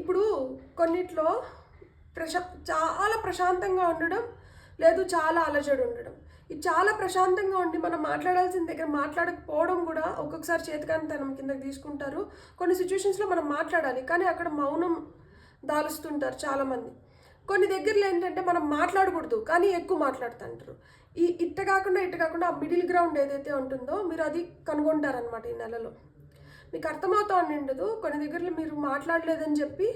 ఇప్పుడు కొన్నిట్లో చాలా ప్రశాంతంగా ఉండడం, లేదు చాలా అలజడి ఉండడం. ఇది చాలా ప్రశాంతంగా ఉండి మనం మాట్లాడాల్సిన దగ్గర మాట్లాడకపోవడం కూడా ఒక్కొక్కసారి చేతికానితనం కిందకి తీసుకుంటారు. కొన్ని సిచ్యువేషన్స్లో మనం మాట్లాడాలి కానీ అక్కడ మౌనం దాలుస్తుంటారు చాలామంది. కొన్ని దగ్గరలో ఏంటంటే మనం మాట్లాడకూడదు కానీ ఎక్కువ మాట్లాడుతుంటారు. ఇట్ట కాకుండా ఆ మిడిల్ గ్రౌండ్ ఏదైతే ఉంటుందో మీరు అది కనుగొంటారనమాట ఈ నెలలో. మీకు అర్థమవుతూ ఉండదు. కొన్ని దగ్గరలో మీరు మాట్లాడలేదని చెప్పి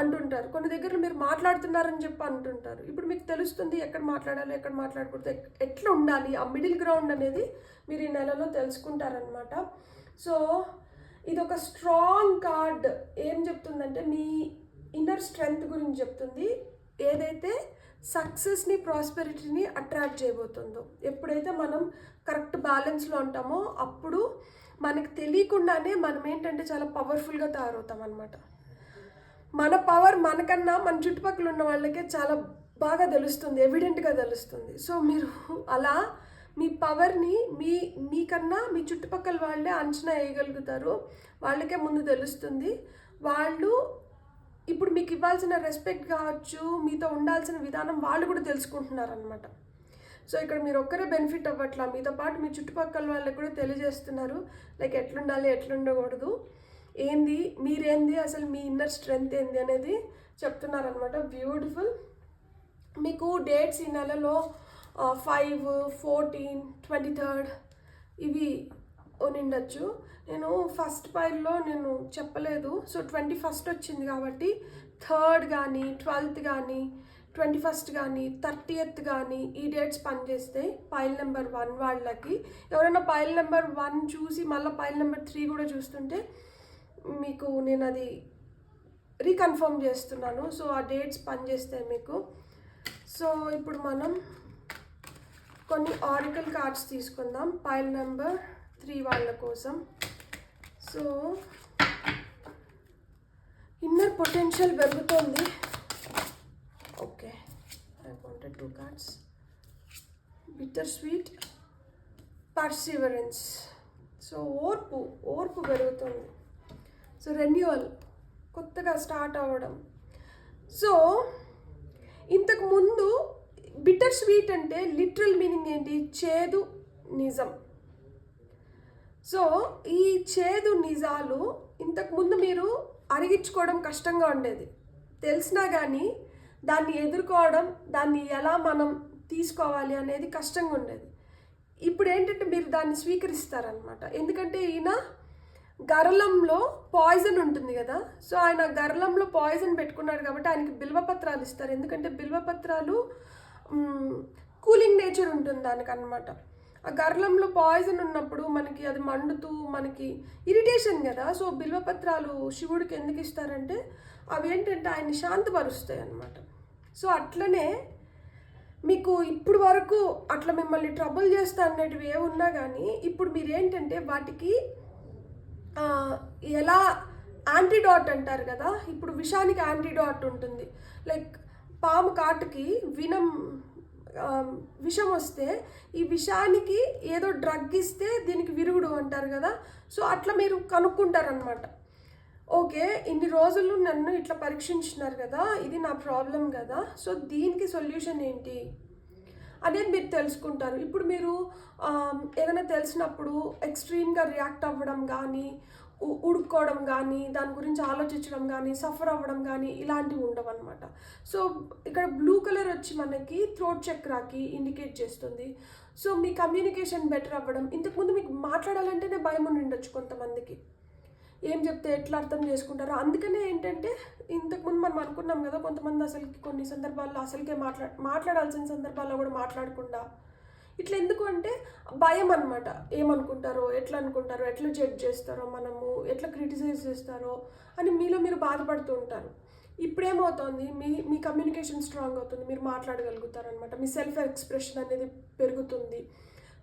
అంటుంటారు, కొన్ని దగ్గర మీరు మాట్లాడుతున్నారని చెప్పి అంటుంటారు. ఇప్పుడు మీకు తెలుస్తుంది ఎక్కడ మాట్లాడాలి, ఎక్కడ మాట్లాడకూడదు, ఎట్లా ఉండాలి. ఆ మిడిల్ గ్రౌండ్ అనేది మీరు ఈ నెలలో తెలుసుకుంటారనమాట. సో ఇది ఒక స్ట్రాంగ్ కార్డ్. ఏం చెప్తుందంటే మీ ఇన్నర్ స్ట్రెంగ్త్ గురించి చెప్తుంది. ఏదైతే సక్సెస్ని, ప్రాస్పెరిటీని అట్రాక్ట్ చేయబోతుందో, ఎప్పుడైతే మనం కరెక్ట్ బ్యాలెన్స్లో ఉంటామో అప్పుడు మనకు తెలియకుండానే మనం ఏంటంటే చాలా పవర్ఫుల్గా తయారవుతాం అనమాట. మన పవర్ మనకన్నా మన చుట్టుపక్కల ఉన్న వాళ్ళకే చాలా బాగా తెలుస్తుంది, ఎవిడెంట్గా తెలుస్తుంది. సో మీరు అలా మీ పవర్ని మీకన్నా మీ చుట్టుపక్కల వాళ్ళే అంచనా వేయగలుగుతారు. వాళ్ళకే ముందు తెలుస్తుంది. వాళ్ళు ఇప్పుడు మీకు ఇవ్వాల్సిన రెస్పెక్ట్ కావచ్చు, మీతో ఉండాల్సిన విధానం వాళ్ళు కూడా తెలుసుకుంటున్నారనమాట. సో ఇక్కడ మీరు ఒక్కరే బెనిఫిట్ అవ్వట్లా, మీతో పాటు మీ చుట్టుపక్కల వాళ్ళకి కూడా తెలియజేస్తున్నారు లైక్ ఎట్లుండాలి, ఎట్లుండకూడదు, ఏంది మీరేంది, అసలు మీ ఇన్నర్ స్ట్రెంగ్త్ ఏంది అనేది చెప్తున్నారనమాట. బ్యూటిఫుల్. మీకు డేట్స్ ఈ నెలలో 5, 14, 23 ఇవి ఉండిండొచ్చు. నేను ఫస్ట్ పైల్లో నేను చెప్పలేదు. సో 21 వచ్చింది కాబట్టి 3rd కానీ 12th కానీ 21 కానీ 30th కానీ ఈ డేట్స్ పనిచేస్తే పైల్ నెంబర్ 1 వాళ్ళకి. ఎవరైనా పైల్ నెంబర్ 1 చూసి మళ్ళీ పైల్ నెంబర్ 3 కూడా చూస్తుంటే మీకు నేను అది రీకన్ఫర్మ్ చేస్తున్నాను. సో ఆ డేట్స్ పనిచేస్తాయి మీకు. సో ఇప్పుడు మనం కొన్ని ఆరికల్ కార్డ్స్ తీసుకుందాం పైల్ నెంబర్ 3 వాళ్ళ కోసం. సో ఇన్నర్ పొటెన్షియల్ పెరుగుతుంది. Okay, I wanted 2 cards. Bitter sweet, Perseverance. So ఓర్పు పెరుగుతుంది. సో రెన్యువల్, కొత్తగా స్టార్ట్ అవ్వడం. సో ఇంతకు ముందు బిటర్ స్వీట్ అంటే లిటరల్ మీనింగ్ ఏంటి? చేదు నిజం. సో ఈ చేదు నిజాలు ఇంతకుముందు మీరు అరిగించుకోవడం కష్టంగా ఉండేది, తెలిసినా కానీ దాన్ని ఎదుర్కోవడం, దాన్ని ఎలా మనం తీసుకోవాలి అనేది కష్టంగా ఉండేది. ఇప్పుడు ఏంటంటే మీరు దాన్ని స్వీకరిస్తారనమాట. ఎందుకంటే ఈయన గరళంలో పాయిజన్ ఉంటుంది కదా, సో ఆయన గరళంలో పాయిజన్ పెట్టుకున్నాడు కాబట్టి ఆయనకి బిల్వపత్రాలు ఇస్తారు. ఎందుకంటే బిల్వపత్రాలు కూలింగ్ నేచర్ ఉంటుంది దానికన్నమాట. ఆ గర్లంలో పాయిజన్ ఉన్నప్పుడు మనకి అది మండుతూ మనకి ఇరిటేషన్ కదా. సో బిల్వపత్రాలు శివుడికి ఎందుకు ఇస్తారంటే అవి ఏంటంటే ఆయన్ని శాంతపరుస్తాయి అన్నమాట. సో అట్లనే మీకు ఇప్పుడు వరకు అట్లా మిమ్మల్ని ట్రబుల్ చేస్తా అనేటివి ఏ ఉన్నా కానీ ఇప్పుడు మీరు ఏంటంటే వాటికి ఎలా యాంటీడాట్ అంటారు కదా, ఇప్పుడు విషానికి యాంటీడాట్ ఉంటుంది. లైక్ పాము కాటుకి విషం వస్తే ఈ విషానికి ఏదో డ్రగ్ ఇస్తే దీనికి విరుగుడు అంటారు కదా. సో అట్లా మీరు కనుక్కుంటారనమాట. ఓకే, ఇన్ని రోజులు నన్ను ఇట్లా పరీక్షించినారు కదా, ఇది నా ప్రాబ్లం కదా, సో దీనికి సొల్యూషన్ ఏంటి అనేది మీరు తెలుసుకుంటారు. ఇప్పుడు మీరు ఏదైనా తెలిసినప్పుడు ఎక్స్ట్రీమ్గా రియాక్ట్ అవ్వడం కానీ, ఉడుక్కోవడం కానీ, దాని గురించి ఆలోచించడం కానీ, సఫర్ అవ్వడం కానీ ఇలాంటివి ఉండవు అనమాట. సో ఇక్కడ బ్లూ కలర్ వచ్చి మనకి థ్రోట్ చక్రాకి ఇండికేట్ చేస్తుంది. సో మీ కమ్యూనికేషన్ బెటర్ అవ్వడం. ఇంతకుముందు మీకు మాట్లాడాలంటేనే భయం ఉండి ఉండొచ్చు కొంతమందికి, ఏం చెప్తే ఎట్లా అర్థం చేసుకుంటారో. అందుకనే ఏంటంటే ఇంతకుముందు మనం అనుకున్నాం కదా, కొంతమంది అసలుకి కొన్ని సందర్భాల్లో అసలుకే మాట్లాడాల్సిన సందర్భాల్లో కూడా మాట్లాడకుండా ఇట్లా. ఎందుకు అంటే భయం అనమాట. ఏమనుకుంటారో, ఎట్లా అనుకుంటారో, ఎట్లా జడ్జ్ చేస్తారో, మనము ఎట్లా క్రిటిసైజ్ చేస్తారో అని మీలో మీరు బాధపడుతూ ఉంటారు. ఇప్పుడేమవుతుంది, మీ కమ్యూనికేషన్ స్ట్రాంగ్ అవుతుంది, మీరు మాట్లాడగలుగుతారు అనమాట. మీ సెల్ఫ్ ఎక్స్ప్రెషన్ అనేది పెరుగుతుంది.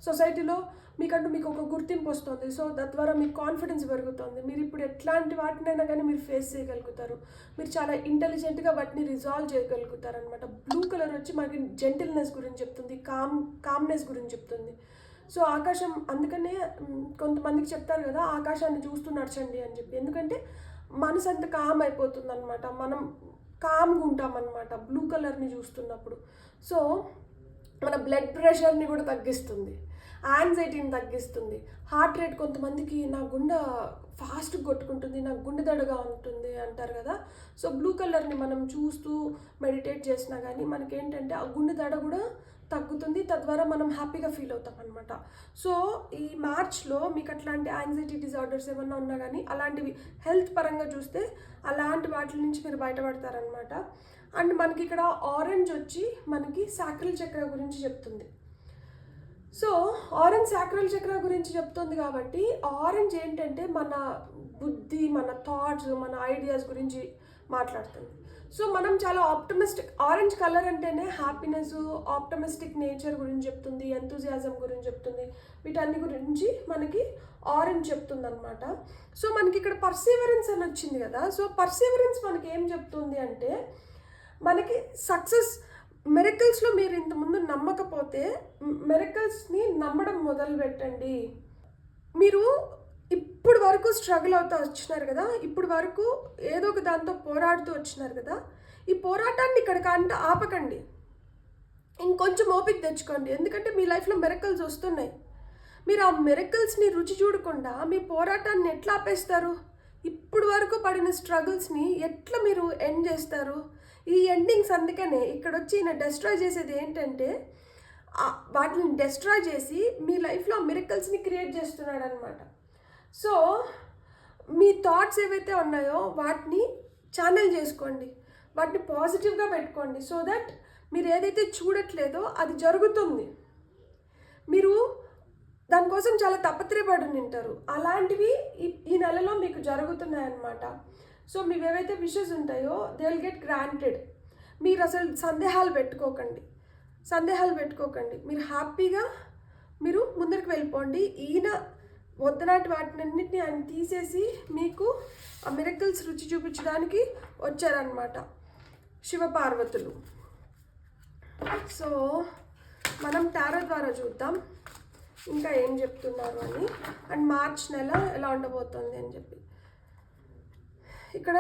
సొసైటీలో మీకు ఒక గుర్తింపు వస్తుంది. సో తద్వారా మీకు కాన్ఫిడెన్స్ పెరుగుతుంది. మీరు ఇప్పుడు ఎట్లాంటి వాటినైనా కానీ మీరు ఫేస్ చేయగలుగుతారు. మీరు చాలా ఇంటెలిజెంట్గా వాటిని రిజాల్వ్ చేయగలుగుతారు అనమాట. బ్లూ కలర్ వచ్చి మనకి జెంటిల్నెస్ గురించి చెప్తుంది, కామ్నెస్ గురించి చెప్తుంది. సో ఆకాశం, అందుకనే కొంతమందికి చెప్తారు కదా ఆకాశాన్ని చూస్తూ నడచండి అని చెప్పి. ఎందుకంటే మనసు అంత కామ్ అయిపోతుంది అనమాట, మనం కామ్గా ఉంటామన్నమాట బ్లూ కలర్ని చూస్తున్నప్పుడు. సో మన బ్లడ్ ప్రెషర్ని కూడా తగ్గిస్తుంది, యాంగ్జైటీని తగ్గిస్తుంది, హార్ట్ రేట్. కొంతమందికి నా గుండె ఫాస్ట్గా కొట్టుకుంటుంది, నాకు గుండె దడగా ఉంటుంది అంటారు కదా. సో బ్లూ కలర్ని మనం చూస్తూ మెడిటేట్ చేసినా కానీ మనకేంటంటే ఆ గుండె దడ కూడా తగ్గుతుంది. తద్వారా మనం హ్యాపీగా ఫీల్ అవుతాం అనమాట. సో ఈ మార్చ్లో మీకు అట్లాంటి యాంగ్జైటీ డిజార్డర్స్ ఏమన్నా ఉన్నా కానీ, అలాంటివి హెల్త్ పరంగా చూస్తే అలాంటి వాటి నుంచి మీరు బయటపడతారనమాట. అండ్ మనకి ఇక్కడ ఆరెంజ్ వచ్చి మనకి సాక్రల్ చక్ర గురించి చెప్తుంది. సో ఆరెంజ్ సాక్రల్ చక్ర గురించి చెప్తుంది కాబట్టి, ఆరెంజ్ ఏంటంటే మన బుద్ధి, మన థాట్స్, మన ఐడియాస్ గురించి మాట్లాడుతుంది. సో మనం చాలా ఆప్టమిస్టిక్, ఆరెంజ్ కలర్ అంటేనే హ్యాపీనెస్, ఆప్టమిస్టిక్ నేచర్ గురించి చెప్తుంది, ఎంతూజియాజం గురించి చెప్తుంది. వీటన్ని గురించి మనకి ఆరెంజ్ చెప్తుంది అనమాట. సో మనకి ఇక్కడ పర్సీవరెన్స్ అని వచ్చింది కదా. సో పర్సీవరెన్స్ మనకి ఏం చెప్తుంది అంటే, మనకి సక్సెస్, మిరకల్స్లో మీరు ఇంతకుముందు నమ్మకపోతే మిరకల్స్ని నమ్మడం మొదలు పెట్టండి. మీరు ఇప్పుడు వరకు స్ట్రగుల్ అవుతూ వచ్చినారు కదా, ఇప్పుడు వరకు ఏదో ఒక దాంతో పోరాడుతూ వచ్చినారు కదా, ఈ పోరాటాన్ని ఇక్కడికంటే ఆపకండి, ఇంకొంచెం ఓపిక తెచ్చుకోండి. ఎందుకంటే మీ లైఫ్లో మిరకల్స్ వస్తున్నాయి. మీరు ఆ మిరకల్స్ని రుచి చూడకుండా మీ పోరాటాన్ని ఎట్లా ఆపేస్తారు? ఇప్పుడు వరకు పడిన స్ట్రగుల్స్ని ఎట్లా మీరు ఎండ్ చేస్తారు? ఈ ఎండింగ్స్. అందుకనే ఇక్కడ వచ్చి ఈయన డెస్ట్రాయ్ చేసేది ఏంటంటే, వాటిని డెస్ట్రాయ్ చేసి మీ లైఫ్లో మిరకల్స్ని క్రియేట్ చేస్తున్నాడు అనమాట. సో మీ థాట్స్ ఏవైతే ఉన్నాయో వాటిని ఛానల్ చేసుకోండి, వాటిని పాజిటివ్గా పెట్టుకోండి. సో దట్ మీరు ఏదైతే చూడట్లేదో అది జరుగుతుంది. మీరు దానికోసం చాలా తపత్రయపడి ఉంటారు, అలాంటివి ఈ నెలలో మీకు జరుగుతున్నాయన్నమాట. సో మీరు ఏవైతే విషెస్ ఉంటాయో దే విల్ గెట్ గ్రాంటెడ్. మీరు అసలు సందేహాలు పెట్టుకోకండి. మీరు హ్యాపీగా మీరు ముందరికి వెళ్ళిపోండి. ఈయన వద్దనాటి వాటినన్నింటినీ ఆయన తీసేసి మీకు ఆ మిరకల్స్ రుచి చూపించడానికి వచ్చారనమాట శివపార్వతులు. సో మనం టారో ద్వారా చూద్దాం ఇంకా ఏం చెప్తున్నారు అని, అండ్ మార్చ్ నెల ఎలా ఉండబోతుంది అని చెప్పి. ఇక్కడ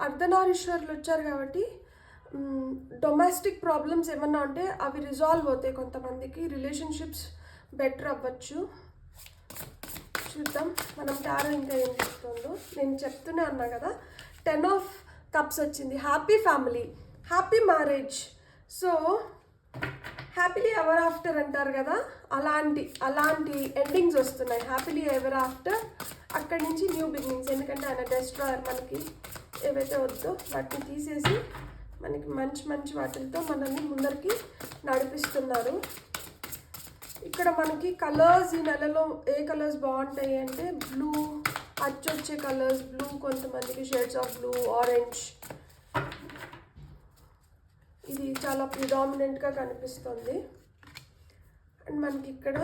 అర్ధనారీశ్వరులు వచ్చారు కాబట్టి డొమెస్టిక్ ప్రాబ్లమ్స్ ఏమన్నా ఉంటే అవి రిజాల్వ్ అవుతాయి. కొంతమందికి రిలేషన్షిప్స్ బెటర్ అవ్వచ్చు. చూద్దాం మనం టారో ఇంకా ఏం చెప్తుందో. నేను చెప్తూనే అన్నా కదా, 10 of Cups వచ్చింది. Happy family, happy marriage. So happily ever after అంటారు కదా, అలాంటి ఎండింగ్స్ వస్తున్నాయి. హ్యాపీలీ ఎవర్ ఆఫ్టర్, అక్కడి నుంచి న్యూ బిగినింగ్స్. ఎందుకంటే ఆయన డెస్ట్రాయర్, మనకి ఏవైతే వద్దో వాటిని తీసేసి మనకి మంచి వాటితో మనల్ని ముందరికి నడిపిస్తున్నారు. ఇక్కడ మనకి కలర్స్ ఈ నెలలో ఏ కలర్స్ బాగుంటాయి అంటే, బ్లూ, అచ్చొచ్చే కలర్స్ బ్లూ, కొంతమందికి షేడ్స్ ఆఫ్ బ్లూ, ఆరెంజ్, ఇది చాలా ప్రిడామినెంట్గా కనిపిస్తుంది. అండ్ మనకి ఇక్కడ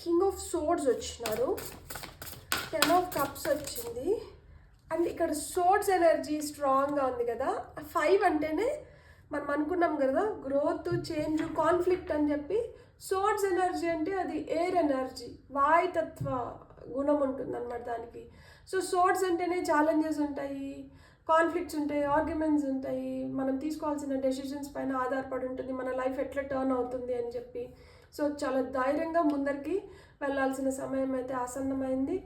కింగ్ ఆఫ్ సోర్డ్స్ వచ్చినారు, 10 of Cups వచ్చింది. అండ్ ఇక్కడ సోర్డ్స్ ఎనర్జీ స్ట్రాంగ్గా ఉంది కదా. 5 అంటేనే మనం అనుకున్నాం కదా గ్రోత్, చేంజ్, కాన్ఫ్లిక్ట్ అని చెప్పి. సోర్స్ ఎనర్జీ అంటే అది ఎయిర్ ఎనర్జీ, వాయుతత్వ గుణం ఉంటుంది అనమాట దానికి. సో సోర్స్ అంటేనే ఛాలెంజెస్ ఉంటాయి, కాన్ఫ్లిక్ట్స్ ఉంటాయి, ఆర్గ్యుమెంట్స్ ఉంటాయి, మనం తీసుకోవాల్సిన డెసిషన్స్ పైన ఆధారపడి ఉంటుంది మన లైఫ్ ఎట్లా టర్న్ అవుతుంది అని చెప్పి. సో చాలా ధైర్యంగా ముందరికి వెళ్ళాల్సిన సమయం అయితే ఆసన్నమైంది.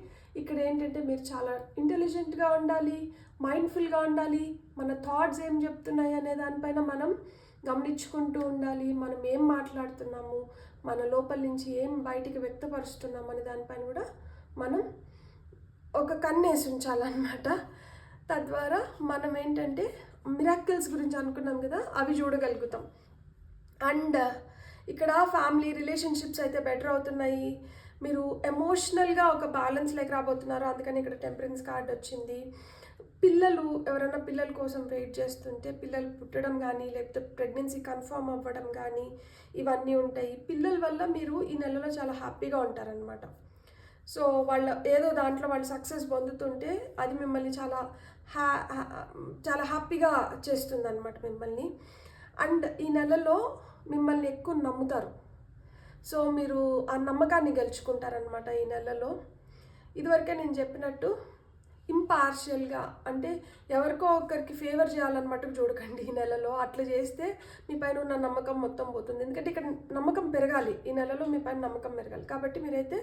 ఇక్కడ ఏంటంటే మీరు చాలా ఇంటెలిజెంట్గా ఉండాలి, మైండ్ఫుల్గా ఉండాలి, మన థాట్స్ ఏం చెప్తున్నాయి అనే దానిపైన మనం గమనించుకుంటూ ఉండాలి. మనం ఏం మాట్లాడుతున్నాము, మన లోపల నుంచి ఏం బయటికి వ్యక్తపరుస్తున్నాం అనే దానిపైన కూడా మనం ఒక కన్నేసి ఉంచాలన్నమాట. తద్వారా మనం ఏంటంటే మిరాకిల్స్ గురించి అనుకున్నాం కదా, అవి చూడగలుగుతాం. అండ్ ఇక్కడ ఫ్యామిలీ రిలేషన్షిప్స్ అయితే బెటర్ అవుతున్నాయి. మీరు ఎమోషనల్గా ఒక బ్యాలెన్స్ లేక రాబోతున్నారు, అందుకని ఇక్కడ టెంపరెన్స్ కార్డ్ వచ్చింది. పిల్లలు ఎవరైనా పిల్లల కోసం వెయిట్ చేస్తుంటే పిల్లలు పుట్టడం కానీ లేకపోతే ప్రెగ్నెన్సీ కన్ఫర్మ్ అవ్వడం కానీ ఇవన్నీ ఉంటాయి. పిల్లల వల్ల మీరు ఈ నెలలో చాలా హ్యాపీగా ఉంటారనమాట. సో వాళ్ళ ఏదో దాంట్లో వాళ్ళు సక్సెస్ పొందుతుంటే అది మిమ్మల్ని చాలా చాలా హ్యాపీగా చేస్తుంది అనమాట మిమ్మల్ని. అండ్ ఈ నెలలో మిమ్మల్ని ఎక్కువ నమ్ముతారు. సో మీరు ఆ నమ్మకాన్ని గెలుచుకుంటారనమాట ఈ నెలలో. ఇదివరకే నేను చెప్పినట్టు ఇంపార్షియల్గా అంటే ఎవరికో ఒకరికి ఫేవర్ చేయాలన్నమాట చూడకండి ఈ నెలలో. అట్లా చేస్తే మీ పైన ఉన్న నమ్మకం మొత్తం పోతుంది. ఎందుకంటే ఇక్కడ నమ్మకం పెరగాలి, ఈ నెలలో మీ పైన నమ్మకం పెరగాలి. కాబట్టి మీరైతే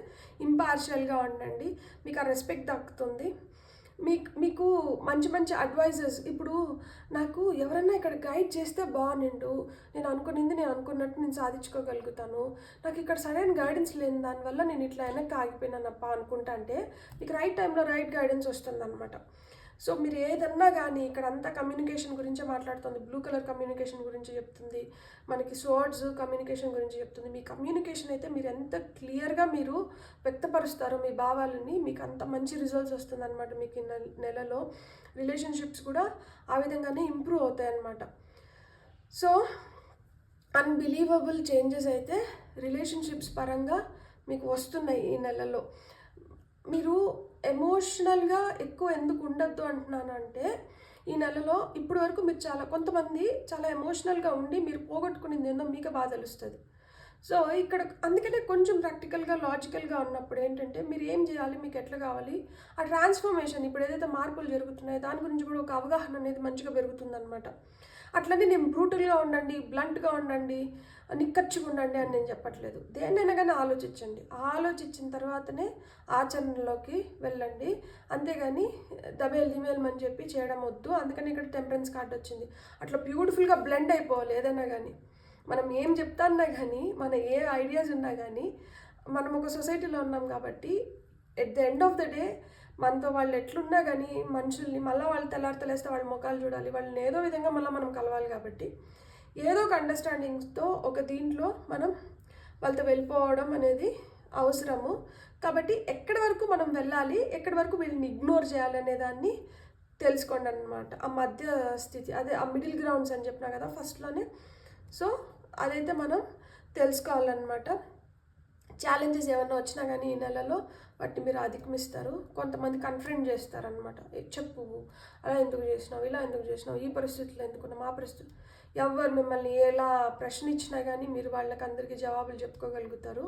ఇంపార్షియల్గా ఉండండి, మీకు ఆ రెస్పెక్ట్ దక్కుతుంది. మీకు మంచి మంచి అడ్వైజెస్, ఇప్పుడు నాకు ఎవరైనా ఇక్కడ గైడ్ చేస్తే బాగుండు, నేను అనుకున్నట్టు నేను సాధించుకోగలుగుతాను, నాకు ఇక్కడ సరైన గైడెన్స్ లేని దానివల్ల నేను ఇట్లా వెనక్కి ఆగిపోయినానప్ప అనుకుంటా అంటే మీకు రైట్ టైంలో రైట్ గైడెన్స్ వస్తుంది అనమాట. సో మీరు ఏదన్నా కానీ ఇక్కడ అంతా కమ్యూనికేషన్ గురించే మాట్లాడుతుంది. బ్లూ కలర్ కమ్యూనికేషన్ గురించి చెప్తుంది, మనకి సోర్డ్స్ కమ్యూనికేషన్ గురించి చెప్తుంది. మీ కమ్యూనికేషన్ అయితే మీరు ఎంత క్లియర్గా మీరు వ్యక్తపరుస్తారో మీ భావాలని, మీకు అంత మంచి రిజల్ట్స్ వస్తుంది అనమాట. మీకు ఈ నెలలో రిలేషన్షిప్స్ కూడా ఆ విధంగానే ఇంప్రూవ్ అవుతాయి అన్నమాట. సో అన్బిలీవబుల్ చేంజెస్ అయితే రిలేషన్షిప్స్ పరంగా మీకు వస్తున్నాయి ఈ నెలలో. మీరు ఎమోషనల్గా ఎక్కువ ఎందుకు ఉండద్దు అంటున్నానంటే ఈ నెలలో ఇప్పటి వరకు మీరు కొంతమంది చాలా ఎమోషనల్గా ఉండి మీరు పోగొట్టుకునేది ఏందో మీకు బాగా తెలుస్తుంది. సో ఇక్కడ అందుకనే కొంచెం ప్రాక్టికల్గా లాజికల్గా ఉన్నప్పుడు ఏంటంటే మీరు ఏం చేయాలి, మీకు ఎట్లా కావాలి, ఆ ట్రాన్స్ఫర్మేషన్ ఇప్పుడు ఏదైతే మార్పులు జరుగుతున్నాయో దాని గురించి కూడా ఒక అవగాహన అనేది మంచిగా పెరుగుతుందన్నమాట. అట్లనే నేను బ్రూటల్గా ఉండండి, బ్లంట్గా ఉండండి, నిక్కచ్చిగా ఉండండి అని నేను చెప్పట్లేదు. దేన్నైనా కానీ ఆలోచించండి, ఆలోచించిన తర్వాతనే ఆచరణలోకి వెళ్ళండి. అంతేగాని దబేల్ దిమేల్ అని చెప్పి చేయడం వద్దు. అందుకని ఇక్కడ టెంపరెన్స్ కార్డ్ వచ్చింది. అట్లా బ్యూటిఫుల్గా బ్లెండ్ అయిపోవాలి. ఏదైనా కానీ మనం ఏం చెప్తాన్నా కానీ మన ఏ ఐడియాస్ ఉన్నా కానీ మనం ఒక సొసైటీలో ఉన్నాం కాబట్టి at the end of the day మనతో వాళ్ళు ఎట్లున్నా కానీ మనుషుల్ని మళ్ళీ వాళ్ళు తెల్లారితలేస్తే వాళ్ళ ముఖాలు చూడాలి, వాళ్ళని ఏదో విధంగా మళ్ళీ మనం కలవాలి. కాబట్టి ఏదో ఒక అండర్స్టాండింగ్తో ఒక దీంట్లో మనం వాళ్ళతో వెళ్ళిపోవడం అనేది అవసరము. కాబట్టి ఎక్కడి వరకు మనం వెళ్ళాలి, ఎక్కడి వరకు వీళ్ళని ఇగ్నోర్ చేయాలి అనే దాన్ని తెలుసుకోండి అన్నమాట. ఆ మధ్య స్థితి, అదే ఆ మిడిల్ గ్రౌండ్స్ అని చెప్పినా కదా ఫస్ట్లోనే. సో అదైతే మనం తెలుసుకోవాలన్నమాట. ఛాలెంజెస్ ఏమన్నా వచ్చినా కానీ ఈ నెలలో వాటిని మీరు అధిగమిస్తారు. కొంతమంది కన్ఫ్రంట్ చేస్తారనమాట, చెప్పు అలా ఎందుకు చేసినావు, ఇలా ఎందుకు చేసినావు, ఈ పరిస్థితుల్లో ఎందుకున్నావు, ఆ పరిస్థితులు. ఎవరు మిమ్మల్ని ఎలా ప్రశ్న ఇచ్చినా కానీ మీరు వాళ్ళకి అందరికీ జవాబులు చెప్పుకోగలుగుతారు.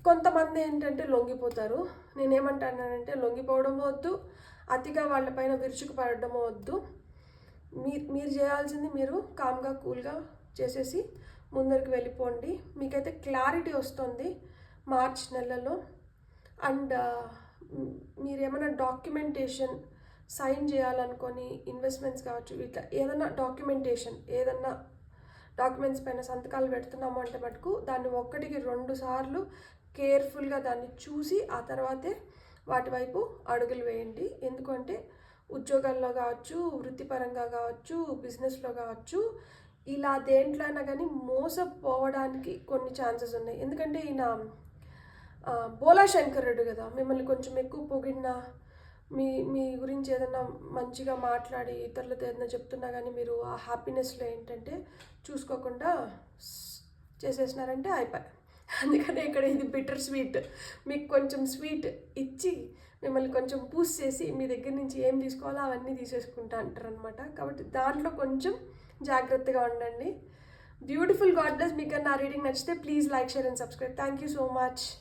కొంతమంది ఏంటంటే లొంగిపోతారు. నేనేమంటానంటే లొంగిపోవడం వద్దు, అతిగా వాళ్ళపైన విరుచుకుపడడం వద్దు. మీరు చేయాల్సింది మీరు కామ్గా కూల్గా చేసేసి ముందరికి వెళ్ళిపోండి. మీకైతే క్లారిటీ వస్తుంది మార్చ్ నెలలో. అండ్ మీరేమైనా డాక్యుమెంటేషన్ సైన్ చేయాలనుకొని ఇన్వెస్ట్మెంట్స్ కావచ్చు, ఇట్లా ఏదైనా డాక్యుమెంటేషన్, ఏదన్నా డాక్యుమెంట్స్ పైన సంతకాలు పెడుతున్నాము అంటే మటుకు దాన్ని 1-2 సార్లు కేర్ఫుల్గా దాన్ని చూసి ఆ తర్వాతే వాటి వైపు అడుగులు వేయండి. ఎందుకంటే ఉద్యోగాల్లో కావచ్చు, వృత్తిపరంగా కావచ్చు, బిజినెస్లో కావచ్చు, ఇలా దేంట్లో అయినా కానీ మోసపోవడానికి కొన్ని ఛాన్సెస్ ఉన్నాయి. ఎందుకంటే ఈయన బోలా శంకరుడు కదా, మిమ్మల్ని కొంచెం ఎక్కువ పొగిడినా, మీ గురించి ఏదైనా మంచిగా మాట్లాడి ఇతరులతో ఏదైనా చెప్తున్నా కానీ మీరు ఆ హ్యాపీనెస్లో ఏంటంటే చూసుకోకుండా చేసేసినారంటే అయిపోయి. అందుకనే ఇక్కడ ఇది బిటర్ స్వీట్, మీకు కొంచెం స్వీట్ ఇచ్చి మిమ్మల్ని కొంచెం పూస్ చేసి మీ దగ్గర నుంచి ఏం తీసుకోవాలో అవన్నీ తీసేసుకుంటా అంటారు అనమాట. కాబట్టి దాంట్లో కొంచెం జాగ్రత్తగా ఉండండి. Beautiful goodness. మీకు నా రీడింగ్ నచ్చితే please like, share and subscribe. Thank you so much.